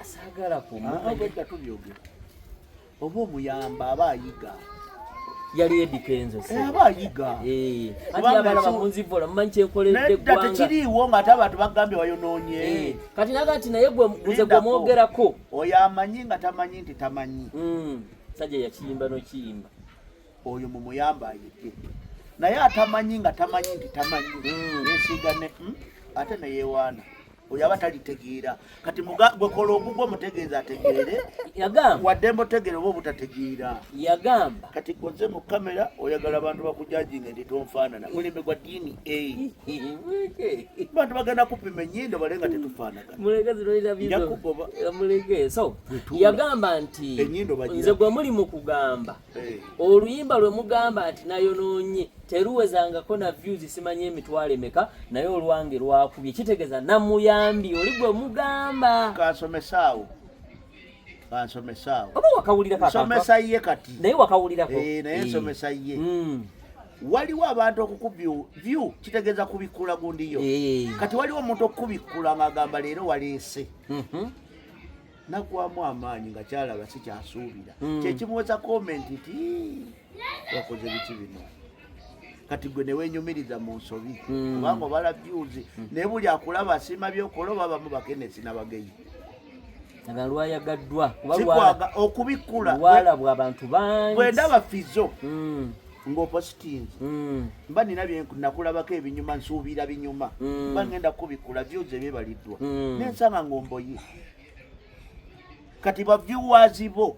asagala kumugenda tubyogera oba omuyamba aba ayiga yali Eddie Kenzo aba ayiga ati abalaba munzivola mumanyi kyenkoledde eggwanga tekiriiwo ng'ate abantu bagambye wayonoonye kati nagati naye gwe gwomwogerako oyo amanyi nga tamanyi nti tamanyi sajja yakiyimba nokiyimba oyo mumuyamba ayige naye atamanyi nga tamanyi nti tamanyi yesiiga ne ate neyewaana oyo aba talitegeera kati gwekola ogugwa mutegeeza ategeere wadde mbutegeere oba obutategeera yagamba kati koze mu kamera oyagala abantu bakujajinga nti tonfaanana mulembe gwa ddiini bantu bagenda kupima ennyindo bale nga tetufaanagana so yagamba nti nze gwe muli mu kugamba oluyimba lwe mugamba nti nayonoonye teruwezangako na views simanyi emitwalo emeka naye olwange lwakubye kitegeeza namuyambi oli gwe mugamba kansomesaawo oba wakawulira nsomesa ye kati naye wakawulirako naye nsomesa ye waliwo abantu okukubview kitegeeza kubikkula gundiyo kati waliwo omuntu okubikkula ng'agamba leero waleese nagwamu amaanyi nga kyalaba si kyasuubira kyekimuweza komenti ti wakoze biki bino kati gwe newenyumiriza mu nsobi kubanga obala views naye buli akulaba asiima byokola oba bamu bakenesi n'abageyi lwayagaddwa sikwaga okubikkula lwalabwa abantu bangi bwendaba fizo ng'opositinzi mba nina nakulabako ebinyuma nsuubira binyuma mba ngenda kubikkula views ebyebaliddwa nensanga ng'omboye kati baviewers bo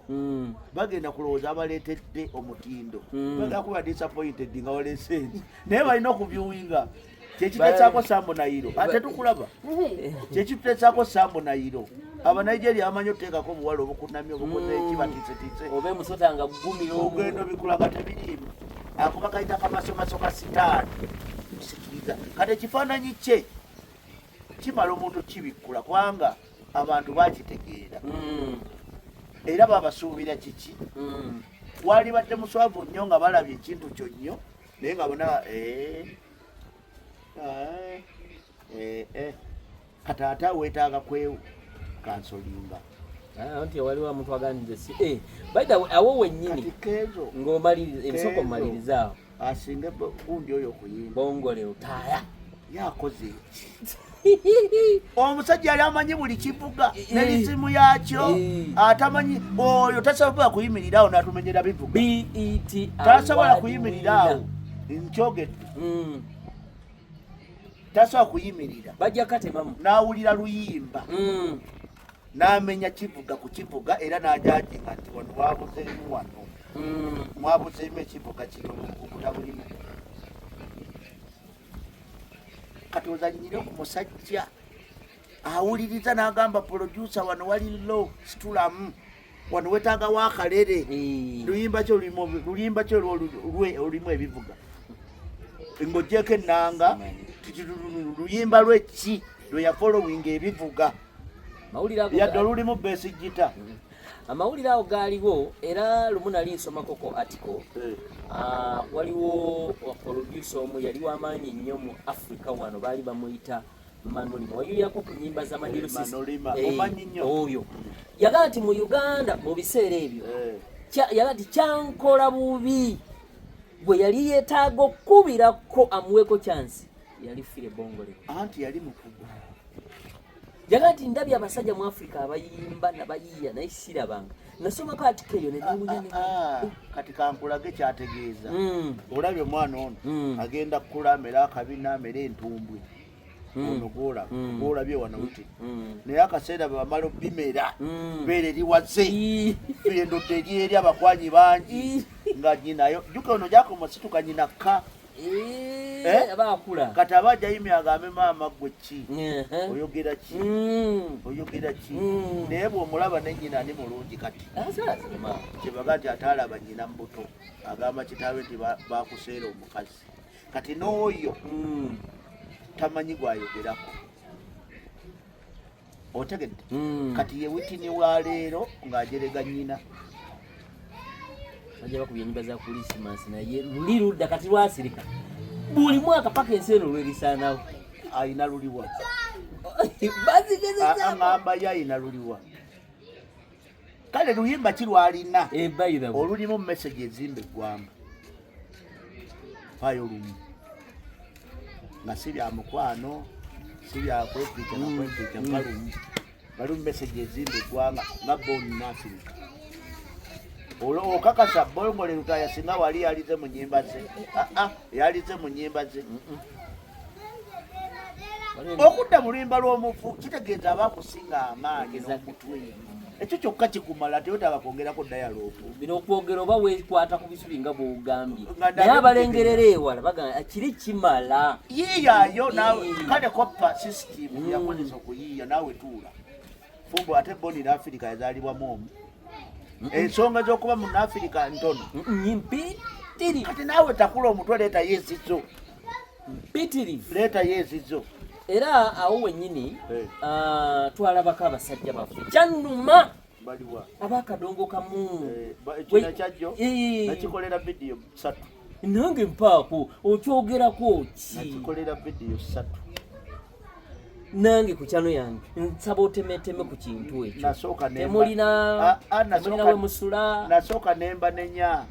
bagenda kulowooza abaleetedde omutindo bagenda kuba disappointed nga waleese nti naye balina okuviewinga kyekiteesaako sambo nayiro ate tukulaba kyekituteesaako sambo nayiro abanigeria bamanyi oteekako obuwala obukunamya obukoze ekibatiisetiise oba emusota nga gumira ogendo bikulaga tebiriimu akuba kayita kamasomaso ka sitaani sikiriza kati ekifaananyi kye kimala omuntu kibikkula kubanga abantu bakitegeera era babasuubira kiki wali badde muswavu nnyo nga balabye ekintu kyo nnyo naye nga bona kataata weetaaga kansolinga nti waliwo omuntu aganiriza si baida awo wennyini ng'omaliriza ebisoko mmaliriza awo asinga gundi oyo okuyimba bongole utaaya yakoze omusajja yali amanyi buli kivuga n'erisimu yakyo atamanyi oyo tasobola kuyimirira awo n'atumenyera bivuga tasobola kuyimirira awo nkyogedde tasobola kuyimirira bajja katemamu n'awulira luyimba n'amenya kivuga ku kivuga era n'ajajinga nti wano wabuzeemu wano mwabuzeemu ekivuga kino okutabulimu kati ozanyire ku musajja awuliriza n'agamba producer wano wali lo situlamu wano wetaaga wakalere luyimba kyo olulimu ebivuga ng'ogyeko ennanga luyimba lweki lwe yafolowinga ebivuga yadde olulimu besigita amawulire awo gaaliwo era lumu nali nsomako article waliwo producer omu yali w'amaanyi nnyo mu Africa wano baali bamuyita Manolima wayulyako ku nnyimba za oyo yagaa nti mu Uganda mu biseera ebyo yagaa nti kyankola bubi bwe yali yeetaaga okkubirako amuweeko chansi yali fire bongole anti yali mukugu yagaa nti ndabye abasajja mu Africa abayimba nabayiiya naye sirabanga nasomako atiko eyo neniwunya kati kankulage kyategeeza olabye omwana ono agenda kukula amera akabina amera entumbwe ono gwolabye wano uti naye akaseera bwe bamala bimera beera eriwaze endodde eri eri abakwanyi bangi nga nyinayo juka ono gyakomosituka nyina ka abakula kati aba ajayimya agambe maama gwe ki oyogera ki oyogera ki naye bw'omulaba ne nyina ni mulungi kati kyebaga nti ataalaba nyina mu buto agamba kitaabe nti bakuseera omukazi kati n'oyo tamanyi gwayogerako otegedde kati ye witini wa leero ng'ajerega nyina bajja bakubya ennyimba za Christmas naye luli ludda kati lwasirika buli mwaka paka ensi eno lwerisaanawo ayina luliwa bazigezezaaŋŋamba ye ayina luliwa kale luyimba ki lwalina olulimu message ezimba eggwanga payo lumu nga si bya mukwano si bya kwepika nakwepika balumu balimu message ezimba eggwanga nga boni n'afirika okakasa bongole lutaya singa wali yalize mu nnyimba ze yalize mu nnyimba ze okudda mu luyimba lw'omufu kitegeeza abakusinga amaanyi n'omutwe ekyo kyokka kikumala teyotaba kwongerako dayaloopu bino okwogera oba weekwata ku bisubi nga bw'ogambye naye abalengerera ewala bagamba kiri kimala yiiyaayo kale kopa system yakozesa okuyiiya naawe tuula fumbo ate boni n'afirika yazaalibwamu omu ensonga z'okuba mu Africa ntono mpitirivu kati naawe takula omutwe leeta yezizo mpitirivu leeta yezizo era awo wennyini twalabako abasajja baffe kyannuma baliwa abakadongo kamu ekina kyajjo nakikolera vidiyo 3 nange mpaako okyogerako ki nakikolera vidiyo 3 nange ku kyano yange nsaba otemeteme ku kintu ekyo temulina we musula nasooka nemba nenya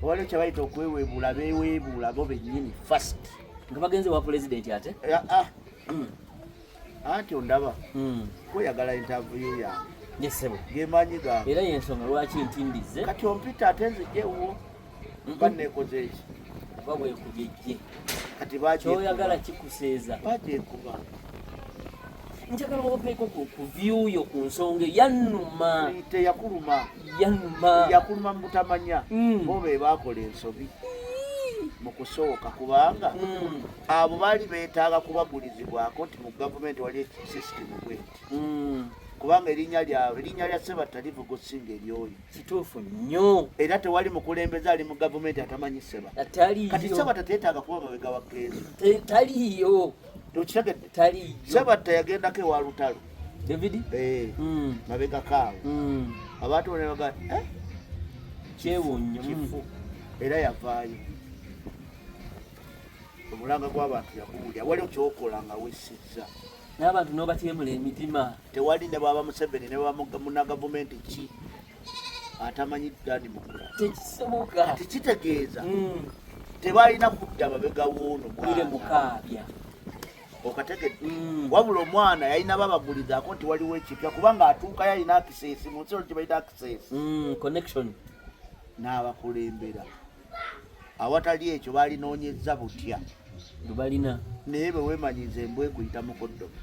waliwo kye bayita okweweebuula beeweebuula bo bennyini fast nga bagenze wa pulezidenti ate anti ondaba kweyagala interview yange yesebo gemanyi gange era yensonga lwaki ntindize kati ompita ate nzijewo baneekoze eki oba bwekubye kati kyoyagala kikuseeza bagyekuba njagala obeeko ku vyuyo ku nsonga yannuma teyakuluma yakuluma mu butamanya bo be baakola ensobi mu kusooka kubanga abo baali beetaaga kubagulizibwako nti mu gavumenti wali sisitemu bweti kubanga erinnya lya Sebatta livuga okusinga eryoyo kituufu nnyo era tewali mukulembeze ali mu gavumenti atamanyi Sebatta kati Sebatta teetaaga kuba mabega wa keezo taliyo tokitegedde taliyo Sebatta yagendako ewa lutalo David mabega kaawo abantu ne baga kyewuunyo kifu era yavaayo omulanga gw'abantu yakuwulya waliwo kyokola nga wessizza n'abantu n'obatyemula emitima tewali ne bwaba Museveni ne bwaba munnagavumenti ki atamanyi dani mukula tekisoboka kati kitegeeza tebalina kudda mabega w'ono bwire mukaabya okategedde wabula omwana yalina babagulizaako nti waliwo ekipya kubanga atuuka yalina access mu nsi kye bayita access connection n'abakulembera awatali ekyo balinoonyezza butya lubalina naye bwe weemanyiza embwa ekuyita mukoddomo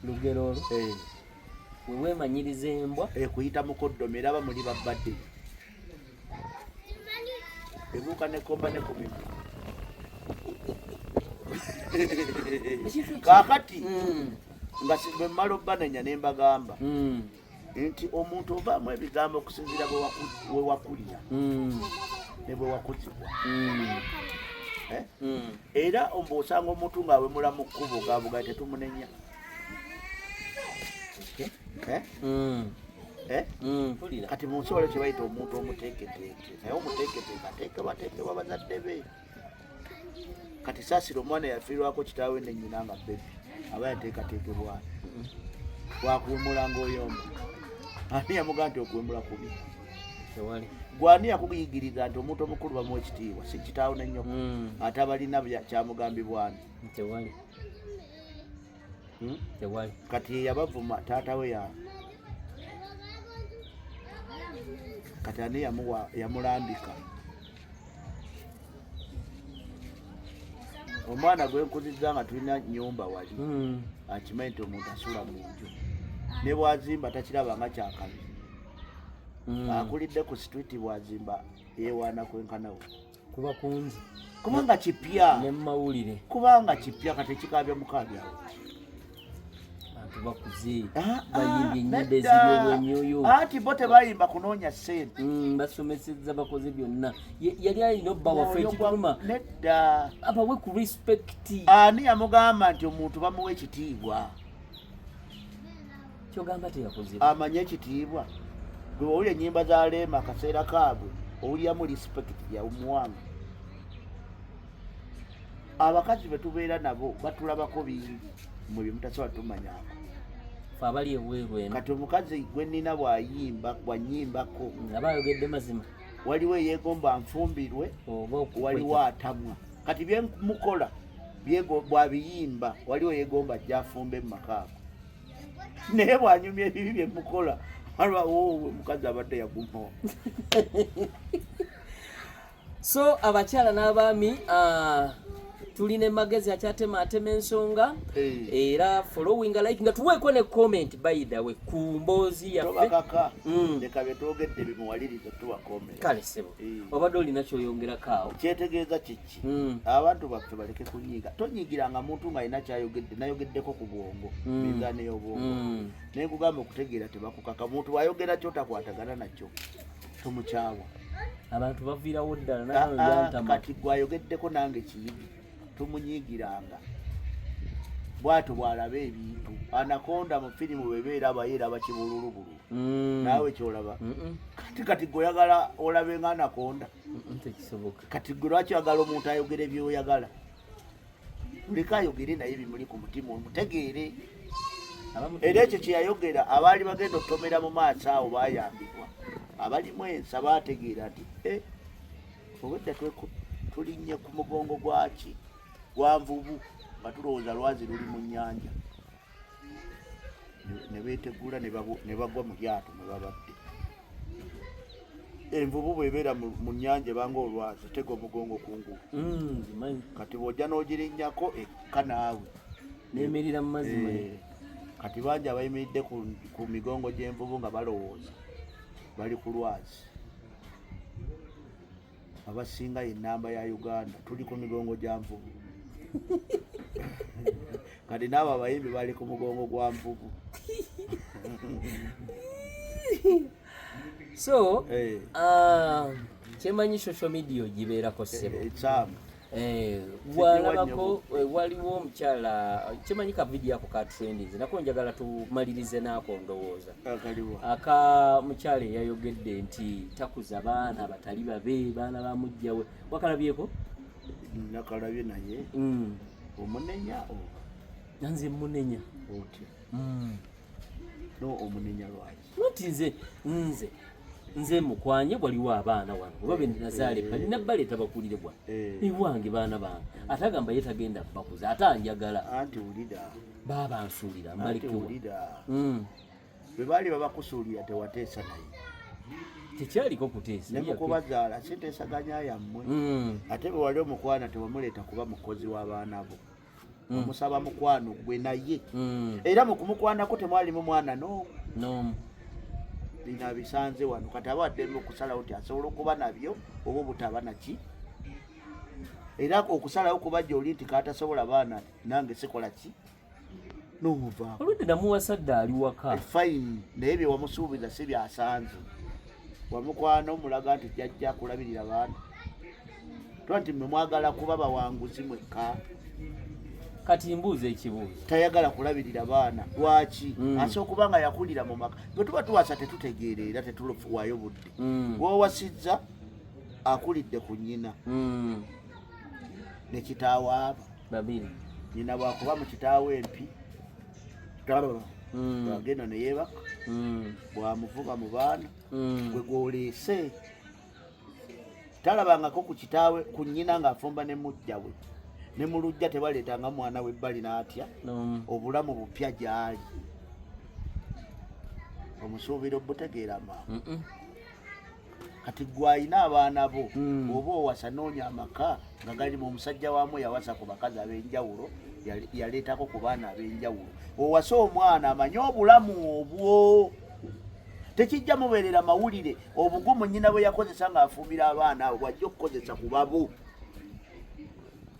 lugero olwo we weemanyiriza embwa ekuyita mukoddomo era bamuli babbadde ebuuka nekomba nekumima kaakati nga bwe mmala obbanenya ne mbagamba nti omuntu ovaamu ebigambo okusinziira bwe wakulira ne bwe wakuzibwa era osanga omuntu ng'awemula mu kkubo gabuga tetumunenya kati mu nsi waliwo kye bayita omuntu omuteeketeeke naye omuteeketeeke ateekebwateekebwa bazadde be kati saasira omwana yafiirwako kitaawe ne nnyina nga bebi aba yateekateekebwa wakuwemula ng'oyomba ani yamugamba nti okuwemula kubi gwani yakuyigiriza nti omuntu omukulu bamuwa ekitiibwa si kitaawo ne nnyoko ate abalina kyamugambibwani tewali kati yeyabavuma taata we ya kati ani yamulambika omwana gwenkuzizza nga tulina nnyumba wali akimanyi nti omuntu asula mu nju ne bwazimba takiraba nga kyakabi akulidde ku situiti bwazimba yeewaana kwenkanawo kuba kungi kubanga kipya ne mumawulire kubanga kipya kati kikabya mukaabyawo bantu bakuze bayimbye ennyimba eziri obwemyoyo anti bo tebayimba kunoonya ssente basomesezza bakoze byonna yali alina obba waffe ekituluma nedda abawe ku respecti ani yamugamba nti omuntu bamuwa ekitiibwa kyogamba teyakoze amanye ekitiibwa gwe owulya ennyimba za Leema akaseera kaabwe owulyamu respect yamuwanga abakazi betubeera nabo batulabako bingi mwe byemutasobola tumanyako fe abali ebweru eno kati omukazi gwe nnina bwanyimbako aba ayogedde mazima waliwo eyeegomba nfumbirwe waliwo atamwa kati byemukola bwabiyimba waliwo yeegomba ajja afumbe mu makaabo naye bwanyumya ebibi byemukola alwawowe mukazi abadde yagumawo so abakyala n'abaami tulina emagezi akyatema ensonga era following like nga tuweeko ne comment by the way ku mboozi yaffe leka betwogedde bimuwaliriza tuwa comment kale sebo obadde olina kyoyongerako awo kyetegeeza kiki abantu baffe baleke kunyiiga tonyigiranga muntu ng'alina kyayogedde nayogeddeko ku bwongo mizaani y'obwongo naye nkugamba okutegeera tebakukaka muntu bw'ayogera kyotakwatagana nakyo tomukyawa abantu baviirawo ddala kati gwayogeddeko nange kiyigi tumunyigiranga bwato bwalaba ebintu anakonda mu firimu bebeera abayeera bakibululubulu naawe kyolaba kati gweoyagala olabe nga anakonda kati gwe lwaki oyagala omuntu ayogere byoyagala muleka ayogere naye bimuli ku mutima omutegeere era ekyo kyeyayogera abaali bagenda okutomera mu maaso awo bayambibwa abalimu ensa bategeera nti obwedda tulinnye ku mugongo gwaki gwa nvubu nga tulowooza lwazi luli mu nnyanja ne beetegula ne bagwa mu lyato mwe babadde envubu bwebeera mu nnyanja ebanga olwazi tega omugongo ku ngulu kati bw'ojja n'ogirinnyako ekka naawe neemerera mu mazima kati bangi abayimiridde ku migongo gy'envubu nga balowooza bali ku lwazi abasinga y'ennamba ya Uganda tuli ku migongo gya nvubu kati n'abo abayimbi bali ku mugongo gwa nvubu so kyemanyi social media ogibeerako ssebo Walabako waliwo omukyala kimanyi ka video ako ka trending nako njagala tumalirize naako ndowooza aka mukyala eyayogedde nti takuza baana batali babe baana bamujjawe wakalabyeko nakalabye naye omunenya nanze munenya otya no omunenya lwaki noti nze mukwanye waliwo abaana wano oba bennazaale balina baleeta bakulire bwa iwange baana bange ate agamba ye tagenda bakuza ate anjagala anti wulira baba nsuulira mbalekewulira bwe baali babakusuulira tewateesa naye tekyaliko kuteesa ne mukubazaala sinteesaganya yammwe ate bwe wali omukwana tewamuleeta kuba mukozi w'abaana bo omusaba mukwano gwe naye era mu kumukwanako temwalimu mwana n'omu bina bisanze wano kati abawaddemu okusalawo nti asobola okuba nabyo oba obutaba naki era okusalawo kubajja oli nti katasobola baana nange sikola ki nomuva oludde namuwasadde ali waka fine naye bye wamusuubiza si byasanze wamukwana omulaga nti jjajja kulabirira baana tuba nti mwe mwagala kuba bawanguzi mwekka kati mbuuza ekibuuzo tayagala kulabirira baana lwaki asobola okuba nga yakulira mu maka bwe tuba tuwasa tetutegeera era tetulufuwayo budde bwowasizza akulidde ku nnyina ne kitaawo aba babiri nnyina bwakuba mu kitaawo empi bwagenda ne yeebaka bwamuvuga mu baana gwe gwoleese talabangako ku kitaawe ku nnyina ng'afumba ne mujja we ne mu lujja tebaleetanga mwana we ebbali n'atya obulamu bupya gy'ali omusuubira obutegeera maama kati gwe alina abaana bo oba owasa noonya amaka nga gali mu musajja waamu yawasa ku bakazi ab'enjawulo yaleetako ku baana ab'enjawulo owasa omwana amanye obulamu obwo tekijja mubeerera mawulire obugumu nnyina bwe yakozesa ng'afumbira abaana abo bwajja okukozesa ku babo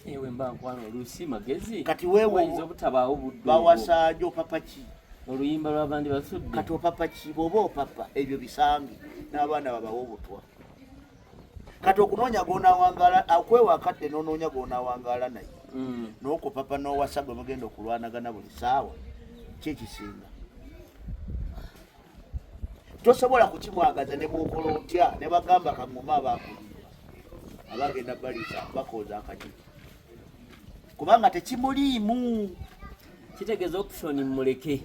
ewe mbankwano oluusi magezi kati weewayinza obutabaawo budde bawasaajo papa ki oluyimba lw'abandi basudde kati opapa ki bw'oba opapa ebyo bisange n'abaana babawa obutwa kati okunoonya gonaawangala akwewakadde n'onoonya gonaawangala naye n'okwo papa n'owasa gwe mugenda okulwanagana buli saawa kyekisinga tosobola kukimwagaza ne bwokola otya ne bagamba kaŋŋoma abaakulira abagenda baliza bakooza akajiki kubanga tekimuliimu kitegeeza option muleke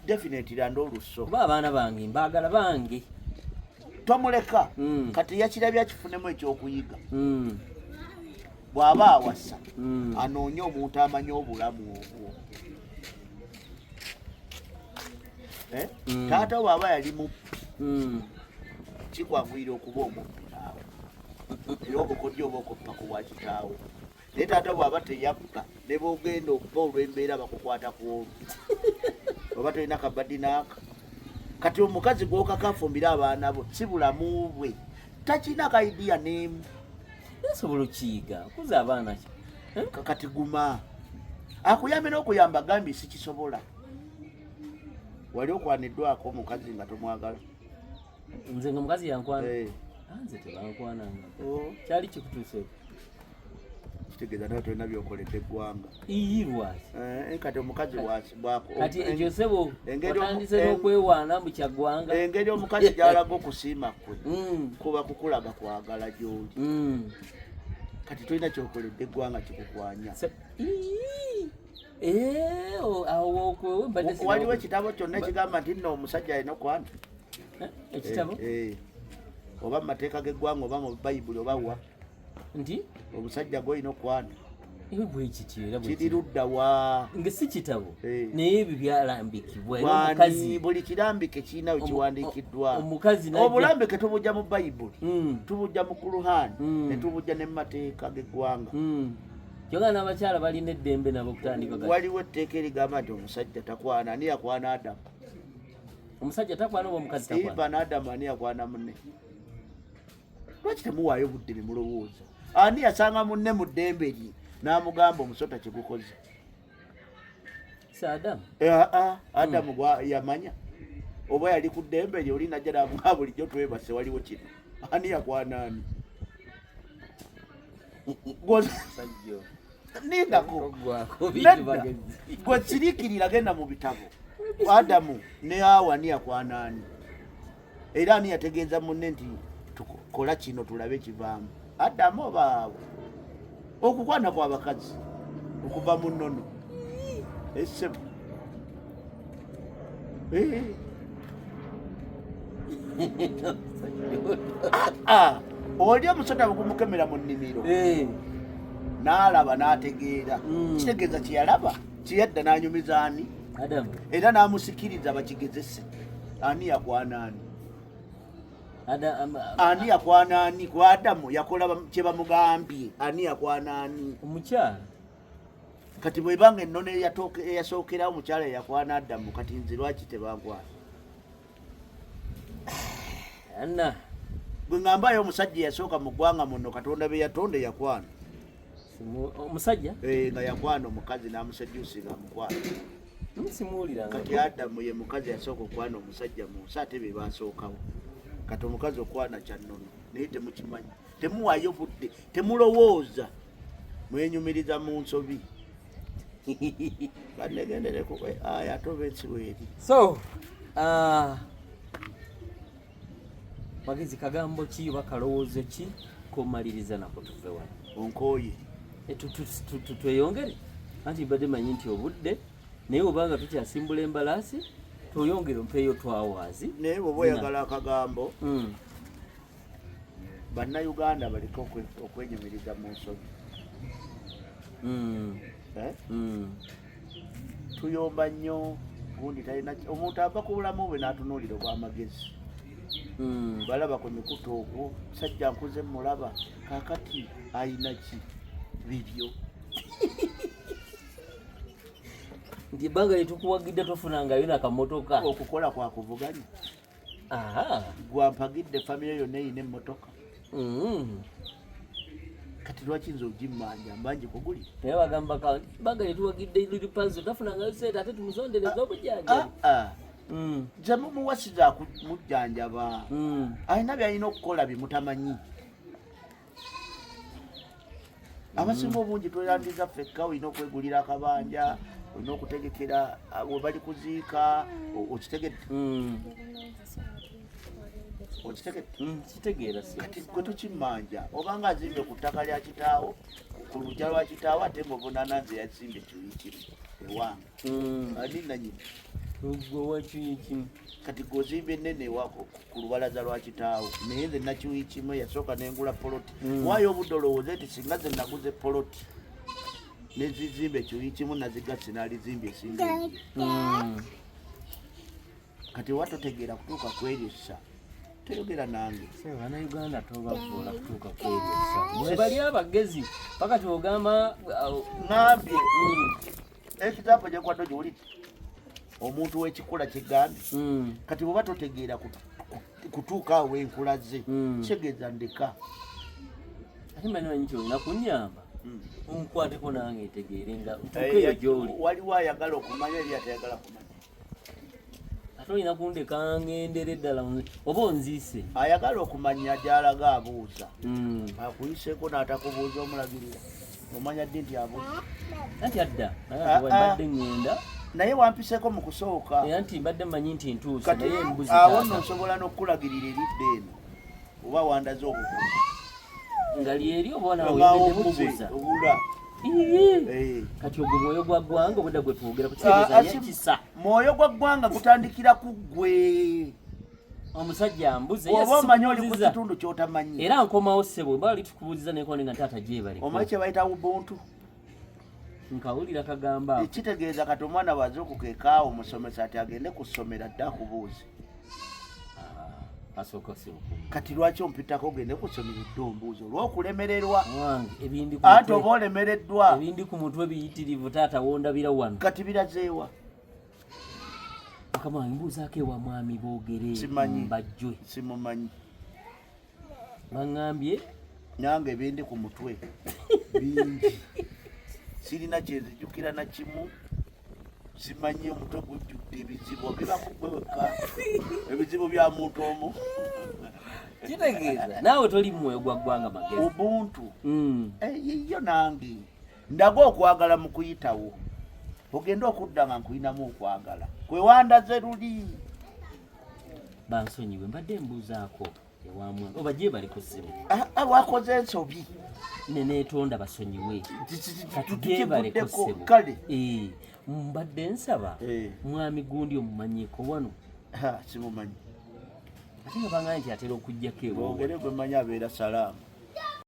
definitely andi oluso kuba abaana bange mbaagala bange tomuleka kati yakirabye akifunemu ekyokuyiga bw'aba awasa anoonye omuntu amanyi obulamu obwo taata bw'aba yali muppi kikwanguyira okuba omuppi naawe era obukodyo oba okuppa ku bwa kitaawo naye taata bw'aba teyappa ne bogenda okuba olw'embeera bakukwata ku olwo oba tolina kabadi naaka kati omukazi gw'okakafumbira abaana bo si bulamu bwe takina kaidiya n'emu nasobola okukiyiga kuza abaana ki kati guma akuyambe n'okuyamba gambi sikisobola wali okwaniddwako omukazi nga tomwagala nze nga mukazi yankwana nze tebankwananga kyali kikutuuseeko kitegeeza nawe tolina byokoledde eggwanga lwaki kati omukazi bwako kati ekyo sebo otandise n'okwewaana mu kyaggwanga engeri omukazi gy'alaga okusiima kwe kuba kukulaga kwagala gy'oli kati tolina kyokoledde eggwanga kikukwanya waliwo ekitabo kyonna ekigamba nti nno omusajja alina okwana ekitabo oba mu mateeka g'eggwanga oba mu bayibuli oba wa nti omusajja gwolina okwana bwekityo kiri ludda wa nga si kitabo naye ebyo byalambikibwa omukazi buli kirambike kirina wekiwandiikiddwa omukazi obulambike tubujja mu bayibuli tubujja mu kuruhani ne tubujja ne mu mateeka g'eggwanga kyonga n'abakyala balina eddembe nabo okutandika waliwo etteeka erigamba nti omusajja takwana ani yakwana adamu omusajja takwana oba omukazi takwana iba n'adamu ani yakwana munne lwaki temuwaayo budde ne mulowooza ani yasanga munne mu ddembe lye n'amugamba omusota kigukoze adamu adamu yamanya oba yali ku ddembe lye oli najja namugaa bulijjo twebase waliwo kino ani yakwana ani Sajjo. Nindako. Nedda. Gwe sirikirira genda mu bitabo. Adamu ne Hawa ni yakwanani. Era ni yategeeza munne nti tukola kino tulabe kivaamu. Adamu baawe. Okukwana kwa bakazi. Okuva mu nnono. Essebo. Oli omusota bugumukemera mu nnimiro. N'alaba n'ategeera. Kitegeeza kye yalaba kiyadda n'anyumiza ani? Adamu. Era n'amusikiriza bakigezese. Ani yakwana ani? Ani yakwana ani? Kwa Adamu yakola kye bamugambye. Ani yakwana ani? Omukyala. Kati bwebanga ennono eyasookera omukyala yakwana Adamu kati nze lwaki tebangwana? Anna. Bwe ng'ambayo omusajja yasooka mu ggwanga muno Katonda be yatonda yakwana. Omusajja? Nga yakwana omukazi n'amusejjuusi ng'amukwana. Simuwulira. Kati Adamu ye mukazi yasooka okwana omusajja mu nsi ate be baasookawo. Kati omukazi okwana kya nnono naye temukimanyi. Temuwaayo budde, temulowooza. Mwenyumiriza mu nsobi. Banegendereko aya atobe ensibo eri. So, Magezi kagambo ki bakalowoozo ki komaliriza nako tuve wano? Onkooye. Tweyongere anti badde manyi nti obudde naye obanga tukyasimbula embalaasi tuyongere mpeeyo twawaazi. Naye bw'oba oyagala akagambo bannayuganda baliko okwenyumiriza mu nsobi. Tuyomba nnyo gundi talina omuntu ava ku bulamu bwe n'atunuulira obw'amagezi. Balaba ku mikutu okwo sajja nkuze mulaba kaakati ayina ki bibyo. Nti ebbanga lyetukuwagidde tofunangayo nakamotoka. Okukola kwa kuvuganya. Gwampagidde famire yonna eyina emmotoka. Kati lwaki nze ogimmanja mbanji kuguli? Naye bagamba kanti ebbanga lyetuwagidde liri panzo tafunangayo seeta ate tumusondereza obujjanjabi. Nze mumuwasiza kumujjanjaba. Alina byalina okukola bimutamanyi. Abasinga obungi tweyandiza ffekka olina okwegulira akabanja, olina okutegekera we bali kuziika, okitegedde. Kitegeera si. Kati gwe tukimmanja obanga azimbe ku ttaka lya kitaawo ku lujja lwa kitaawo ate muvunaana nze yazimbe kiwiikimu ewange. Ani nanyini? Gwewakiwiikimu. Kati gwozimba ennene ewako ku lubalaza lwa kitaawo naye nze nakiwiikimu yasooka nengula poloti. Waayo obudde olowooze nti singa ze naguze poloti nezizimba ekiwiikimu nazigatse n'alizimba esinga. Kati watotegeera kutuuka kwerisa toyogera nange. Bannayuganda tobavuula kutuuka kwerisa. Mwe bali abagezi paka togamba ngambye ekitaapo gyekwaddo gyewulidde omuntu w'ekikula kigambye. Kati bw'oba totegeera kutuuka awo enkulaze kitegeeza ndeka. Ate manyi nti olina kunnyamba onkwateko nange ntegeere nga ntuukeeyo gy'oli. Waliwo ayagala okumanya eri atayagala kumanya. Ate olina kundeka ngendera eddala oba onziise. Ayagala okumanya gy'alaga abuuza. Akuyiseeko n'atakubuuza omulagirira. Omanya ddi nti abuuza. Anti adda mbadde ngenda. Naye wampiseeko mu kusooka. Nti mbadde mmanyi nti ntuuse naye embuzi. Awo nno nsobola n'okukulagirira eridde eno oba wandaze obukulu. Nga lyeri oba nawe bubuuza. Kati ogwo mwoyo gwa ggwanga obudde gwe twogera ku kitegeeza y'ekisa. Mwoyo gwa ggwanga gutandikira ku ggwe. Omusajja mbuze oba omanyi oli ku kitundu ky'otamanyi. Era nkomawo ssebo mbala litukubuuziza nekonde nga taata gyebaleka. Omanyi kye bayita ubuntu? Nkawulira kagamba ako. Kitegeeza kati omwana bw'aze okukeekaawo omusomesa ati agende ku ssomero adde akubuuze. Asooka si kati lwaki ompitako ogende ku ssomero dde ombuuza olw'okulemererwa. Ate oba olemereddwa. Ebindi ku mutwe biyitirivu taata wondabira wano. Kati birazeewa. Mukama mbuuzaako ewa mwami boogere mbajjwe. Simumanyi. Baŋŋambye nange ebindi ku mutwe bingi. Sirina kyenzijjukira na kimu. Simanyi omutwe gujjudde ebizibu biba kugweweka ebizibu bya muntu omu. kitegeeza naawe toli mwoyo gwa ggwanga magezi ubuntu yiyo nange ndaga okwagala mu kuyitawo ogenda okudda nga nkuyinamu okwagala kwewandaze luli bansonyiwe mbadde mbuuzaako ewamwange oba gye bali ku ssimu wakoze ensobi neneetonda basonyiwe kati gye bali ku ssimu kale mbadde nsaba mwami gundi omumanyiiko wano simumanyi ate nga bangana nti atera okuggyako ewo ogere gwe manyi abeera salaamu